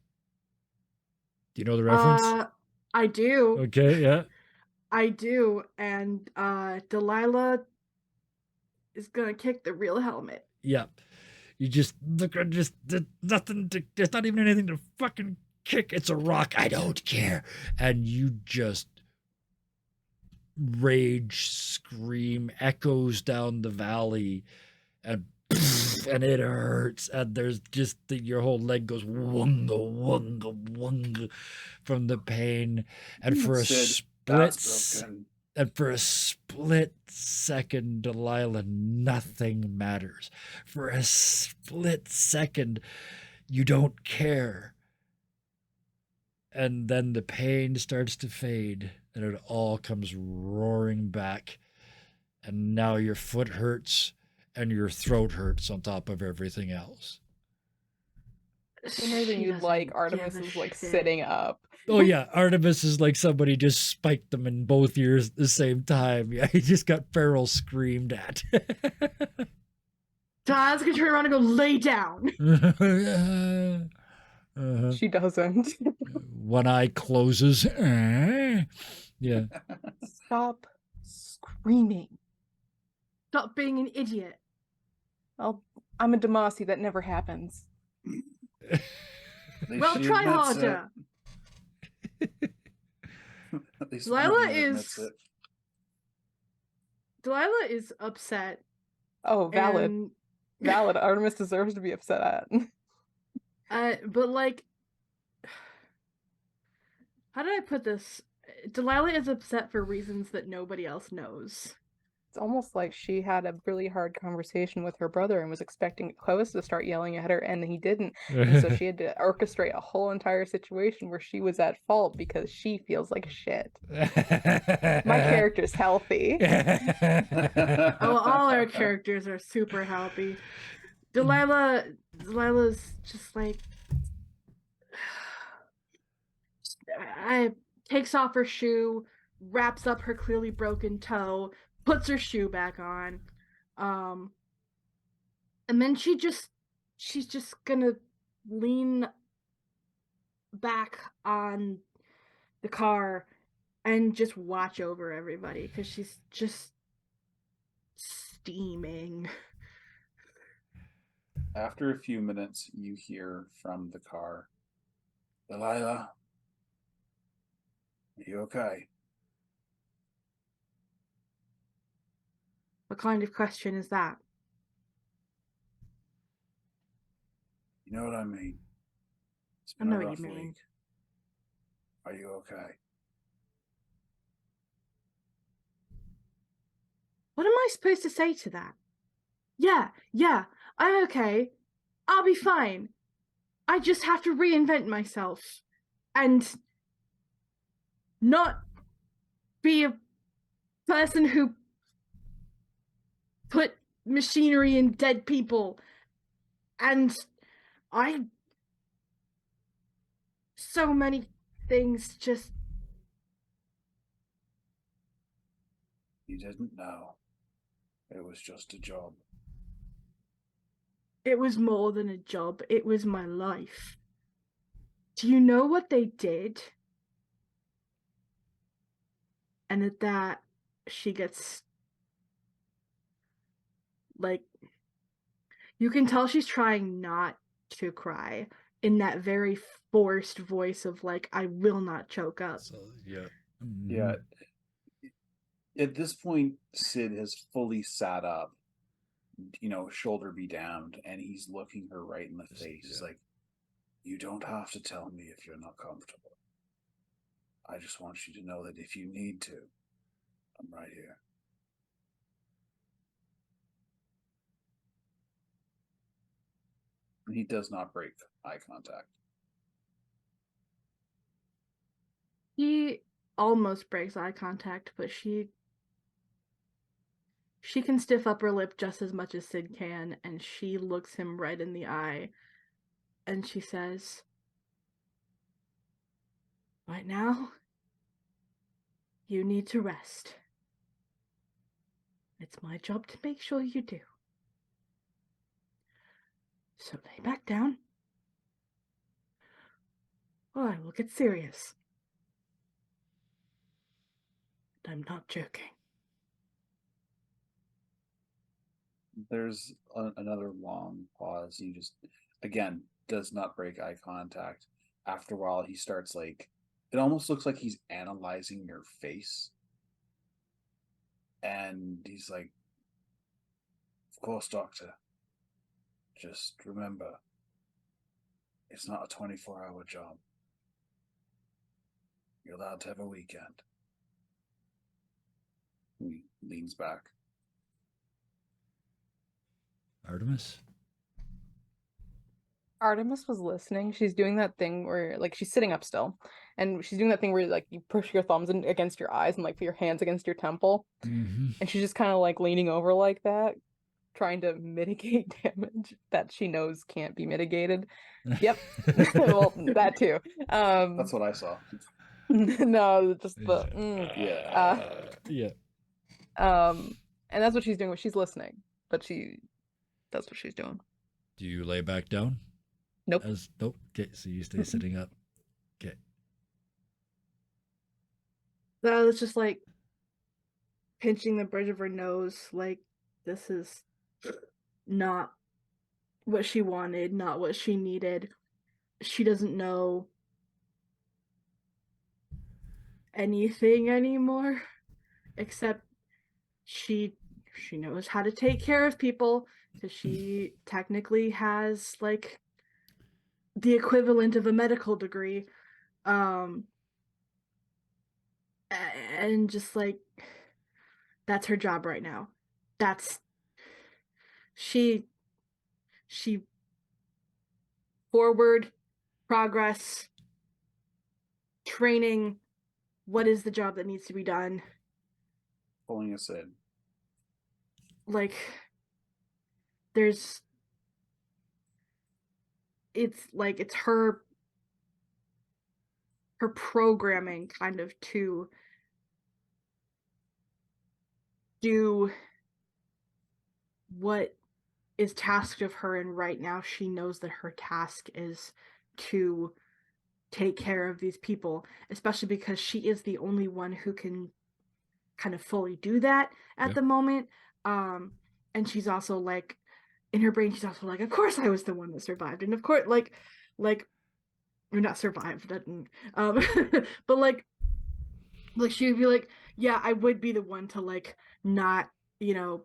Do you know the reference? I do. Okay, yeah. I do. And Delilah is gonna kick the real helmet. Yeah. You just look at there's nothing to, there's not even anything to fucking kick. It's a rock. I don't care. And you just rage scream echoes down the valley, and and it hurts, and there's just your whole leg goes wunga wunga wunga from the pain, and for a Sid, split that's broken. and for a split second, Delilah, nothing matters. For a split second, you don't care. And then the pain starts to fade, and it all comes roaring back. And now your foot hurts, and your throat hurts on top of everything else. Sooner than She you'd like, doesn't Artemis give a is like shit. sitting up. Oh yeah, Artemis is like somebody just spiked them in both ears at the same time. Yeah, he just got feral screamed at. Taz gonna turn around and go lay down. Uh-huh. She doesn't. One eye closes. Yeah. Stop screaming. Stop being an idiot. I'm a Demasi. That never happens. At least Well, she try admits it. harder. At least one of Lila you admits is- it. Delilah is upset. Oh, valid. And, Valid. Artemis deserves to be upset at. but like, how did I put this? Delilah is upset for reasons that nobody else knows. It's almost like she had a really hard conversation with her brother and was expecting Clovis to start yelling at her, and he didn't. And so she had to orchestrate a whole entire situation where she was at fault because she feels like shit. My character's healthy. Oh, all our characters are super healthy. Delilah's just like, I takes off her shoe, wraps up her clearly broken toe, puts her shoe back on, and then she's just gonna lean back on the car and just watch over everybody because she's just steaming. After a few minutes, you hear from the car, Delilah, are you okay? What kind of question is that? You know what I mean? It's I been know a what you rough mean. week. Are you okay? What am I supposed to say to that? Yeah, I'm okay. I'll be fine. I just have to reinvent myself and not be a person who put machinery in dead people. And so many things just. You didn't know. It was just a job. It was more than a job. It was my life. Do you know what they did? And at that, she gets, like, you can tell she's trying not to cry in that very forced voice of, like, I will not choke up. So, yeah. Yeah. At this point, Sid has fully sat up, shoulder be damned, and he's looking her right in the face. He's like, "You don't have to tell me if you're not comfortable. I just want you to know that if you need to, I'm right here." And he does not break eye contact. He almost breaks eye contact, but she can stiff up her lip just as much as Sid can, and she looks him right in the eye, and she says, "Right now, you need to rest. It's my job to make sure you do. So lay back down, or I will get serious. I'm not joking." There's another long pause. He just, again, does not break eye contact. After a while, he starts it almost looks like he's analyzing your face. And he's like, "Of course, Doctor. Just remember, it's not a 24-hour job. You're allowed to have a weekend." He leans back. Artemis? Artemis was listening. She's doing that thing where she's sitting up still, and she's doing that thing where you push your thumbs against your eyes and put your hands against your temple, Mm-hmm. and she's just kind of leaning over like that, trying to mitigate damage that she knows can't be mitigated. Yep. Well, that too. That's what I saw. No, just the Yeah. and that's what she's doing. She's listening, but that's what she's doing. Do you lay back down? Nope. Nope. Okay, so you stay sitting up. Okay. So it's just pinching the bridge of her nose, this is not what she wanted, not what she needed. She doesn't know anything anymore, except she knows how to take care of people, because she technically has the equivalent of a medical degree, and just that's her job right now. That's she forward, progress, training. What is the job that needs to be done? Pulling us in. It's her programming kind of to do what is tasked of her, and right now she knows that her task is to take care of these people, especially because she is the only one who can kind of fully do that at the moment. And she's also in her brain, she's also of course I was the one that survived, and of course or not survived, but she would be yeah, I would be the one to not, not in a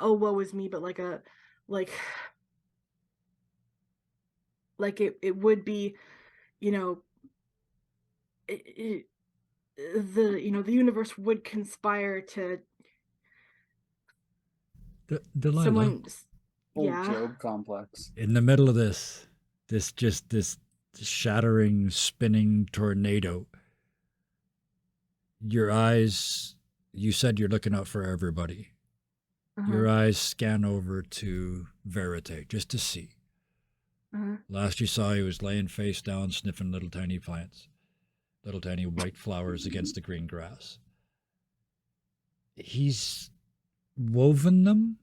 oh woe is me, but it would be, the universe would conspire to Delilah, someone. Full Yeah. Job complex. in the middle of this shattering, spinning tornado, your eyes, you said you're looking out for everybody. Your eyes scan over to Verite just to see. Last you saw, he was laying face down, sniffing little tiny plants, little tiny white flowers against the green grass. He's woven them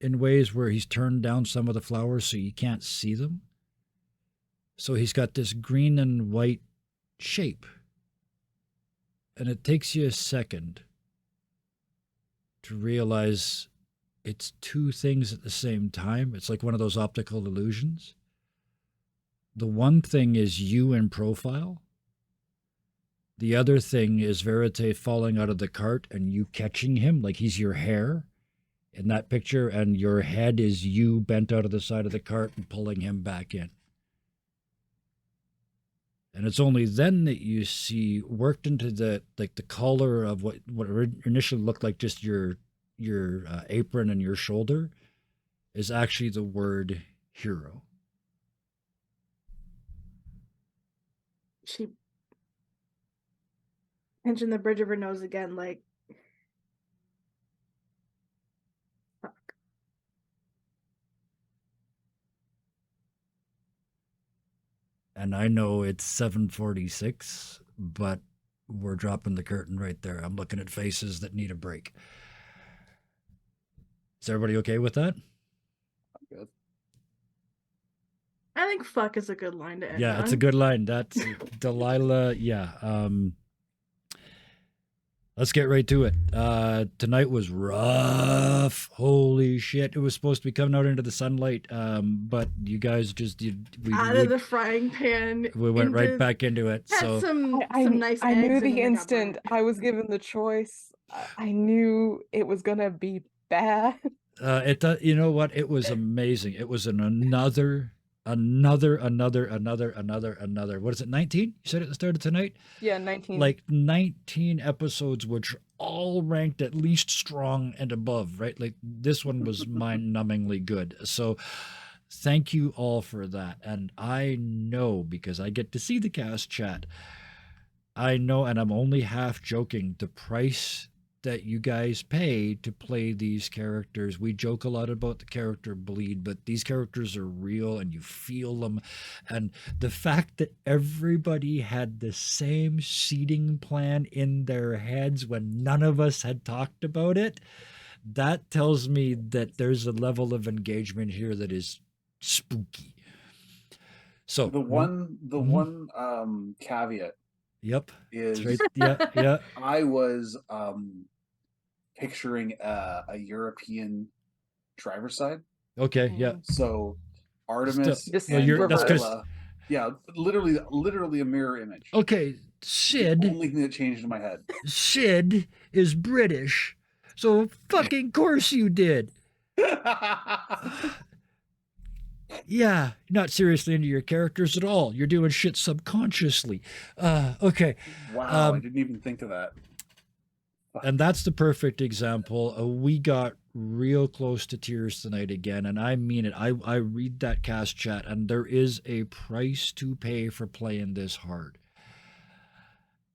in ways where he's turned down some of the flowers so you can't see them. So he's got this green and white shape. And it takes you a second to realize it's two things at the same time. It's like one of those optical illusions. The one thing is you in profile, The other thing is Verite falling out of the cart and you catching him like he's your hair in that picture, and your head is you bent out of the side of the cart and pulling him back in. And it's only then that you see worked into the collar of what initially looked like just your apron and your shoulder is actually the word hero. She pinching the bridge of her nose again, like, fuck. And I know it's 7:46, but we're dropping the curtain right there. I'm looking at faces that need a break. Is everybody okay with that? I'm good. I think fuck is a good line to end Yeah, on. it's a good line. That's Delilah. Yeah. Let's get right to it. Tonight was rough. Holy shit. It was supposed to be coming out into the sunlight. But you guys just Out of the frying pan. we went right into- back into it. had So some nice I knew eggs and the then they got instant burnt. I was given the choice. I knew it was gonna be bad. you know what? It was amazing. It was another. What is it? 19? You said it started tonight? Yeah, 19. Like 19 episodes, which all ranked at least strong and above, right? Like this one was mind-numbingly good. So thank you all for that. And I know, because I get to see the cast chat, I know, and I'm only half joking, the price that you guys pay to play these characters. We joke a lot about the character bleed, but these characters are real and you feel them. And the fact that everybody had the same seating plan in their heads when none of us had talked about it, that tells me that there's a level of engagement here that is spooky. So The one caveat Yep. is That's right. Yeah. I was picturing a European driver's side. Okay. Yeah. So Artemis Just and that's 'cause- Delilah, yeah, literally a mirror image. Okay. Sid. Only thing that changed in my head. Sid is British. So fucking course you did. Yeah, not seriously into your characters at all. You're doing shit subconsciously. Okay. Wow, I didn't even think of that. And that's the perfect example. We got real close to tears tonight again, and I mean it. I read that cast chat, and there is a price to pay for playing this hard.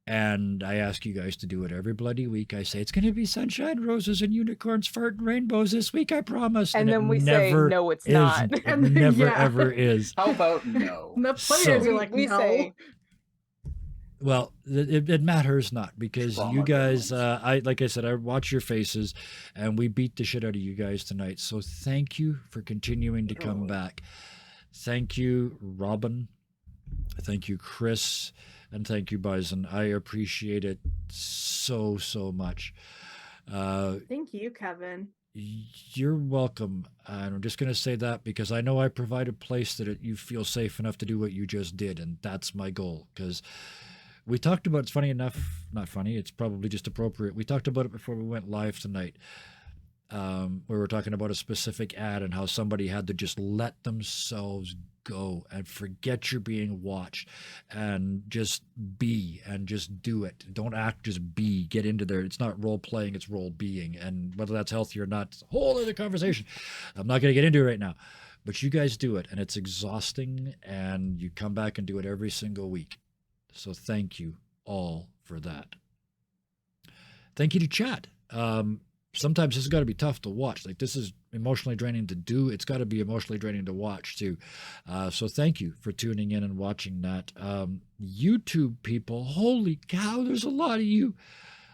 And I ask you guys to do it every bloody week. I say it's going to be sunshine, roses, and unicorns, fart, and rainbows this week. I promise. And then it we say, never no, it's isn't. not. It And then, never yeah. ever is. How about no? And the players So- are like, we no. say, Well, it matters not, because Trauma you guys, gremlins. like I said, I watch your faces, and we beat the shit out of you guys tonight. So thank you for continuing to come Literally. back. Thank you, Robin. Thank you, Chris, and thank you, Bison. I appreciate it so much. Thank you, Kevin. You're welcome. And I'm just going to say that because I know I provide a place that you feel safe enough to do what you just did, and that's my goal. Because we talked about, it's funny enough, not funny, it's probably just appropriate. We talked about it before we went live tonight. We were talking about a specific ad and how somebody had to just let themselves go and forget you're being watched and just be and just do it. Don't act, just be. Get into there. It's not role playing, it's role being. And whether that's healthy or not, it's a whole other conversation. I'm not going to get into it right now. But you guys do it, and it's exhausting, and you come back and do it every single week. So thank you all for that. Thank you to chat. Sometimes this has got to be tough to watch. Like, this is emotionally draining to do. It's got to be emotionally draining to watch too. So thank you for tuning in and watching that. YouTube people, holy cow, there's a lot of you.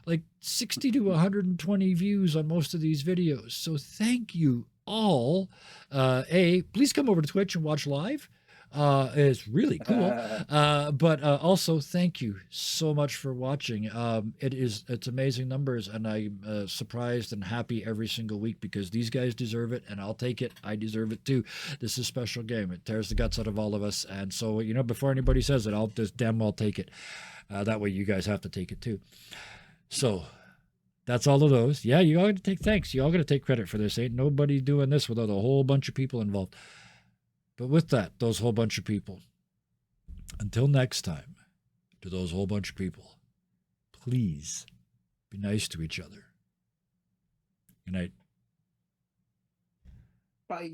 Like 60 to 120 views on most of these videos. So thank you all. Please come over to Twitch and watch live. It's really cool. But also thank you so much for watching. It's amazing numbers, and I'm surprised and happy every single week because these guys deserve it, and I'll take it. I deserve it too. This is a special game. It tears the guts out of all of us, and so before anybody says it, I'll just damn well take it. That way you guys have to take it too. So that's all of those. Yeah, you all got to take thanks. You all got to take credit for this. Ain't nobody doing this without a whole bunch of people involved. But with that, those whole bunch of people, until next time, to those whole bunch of people, please be nice to each other. Good night. Bye.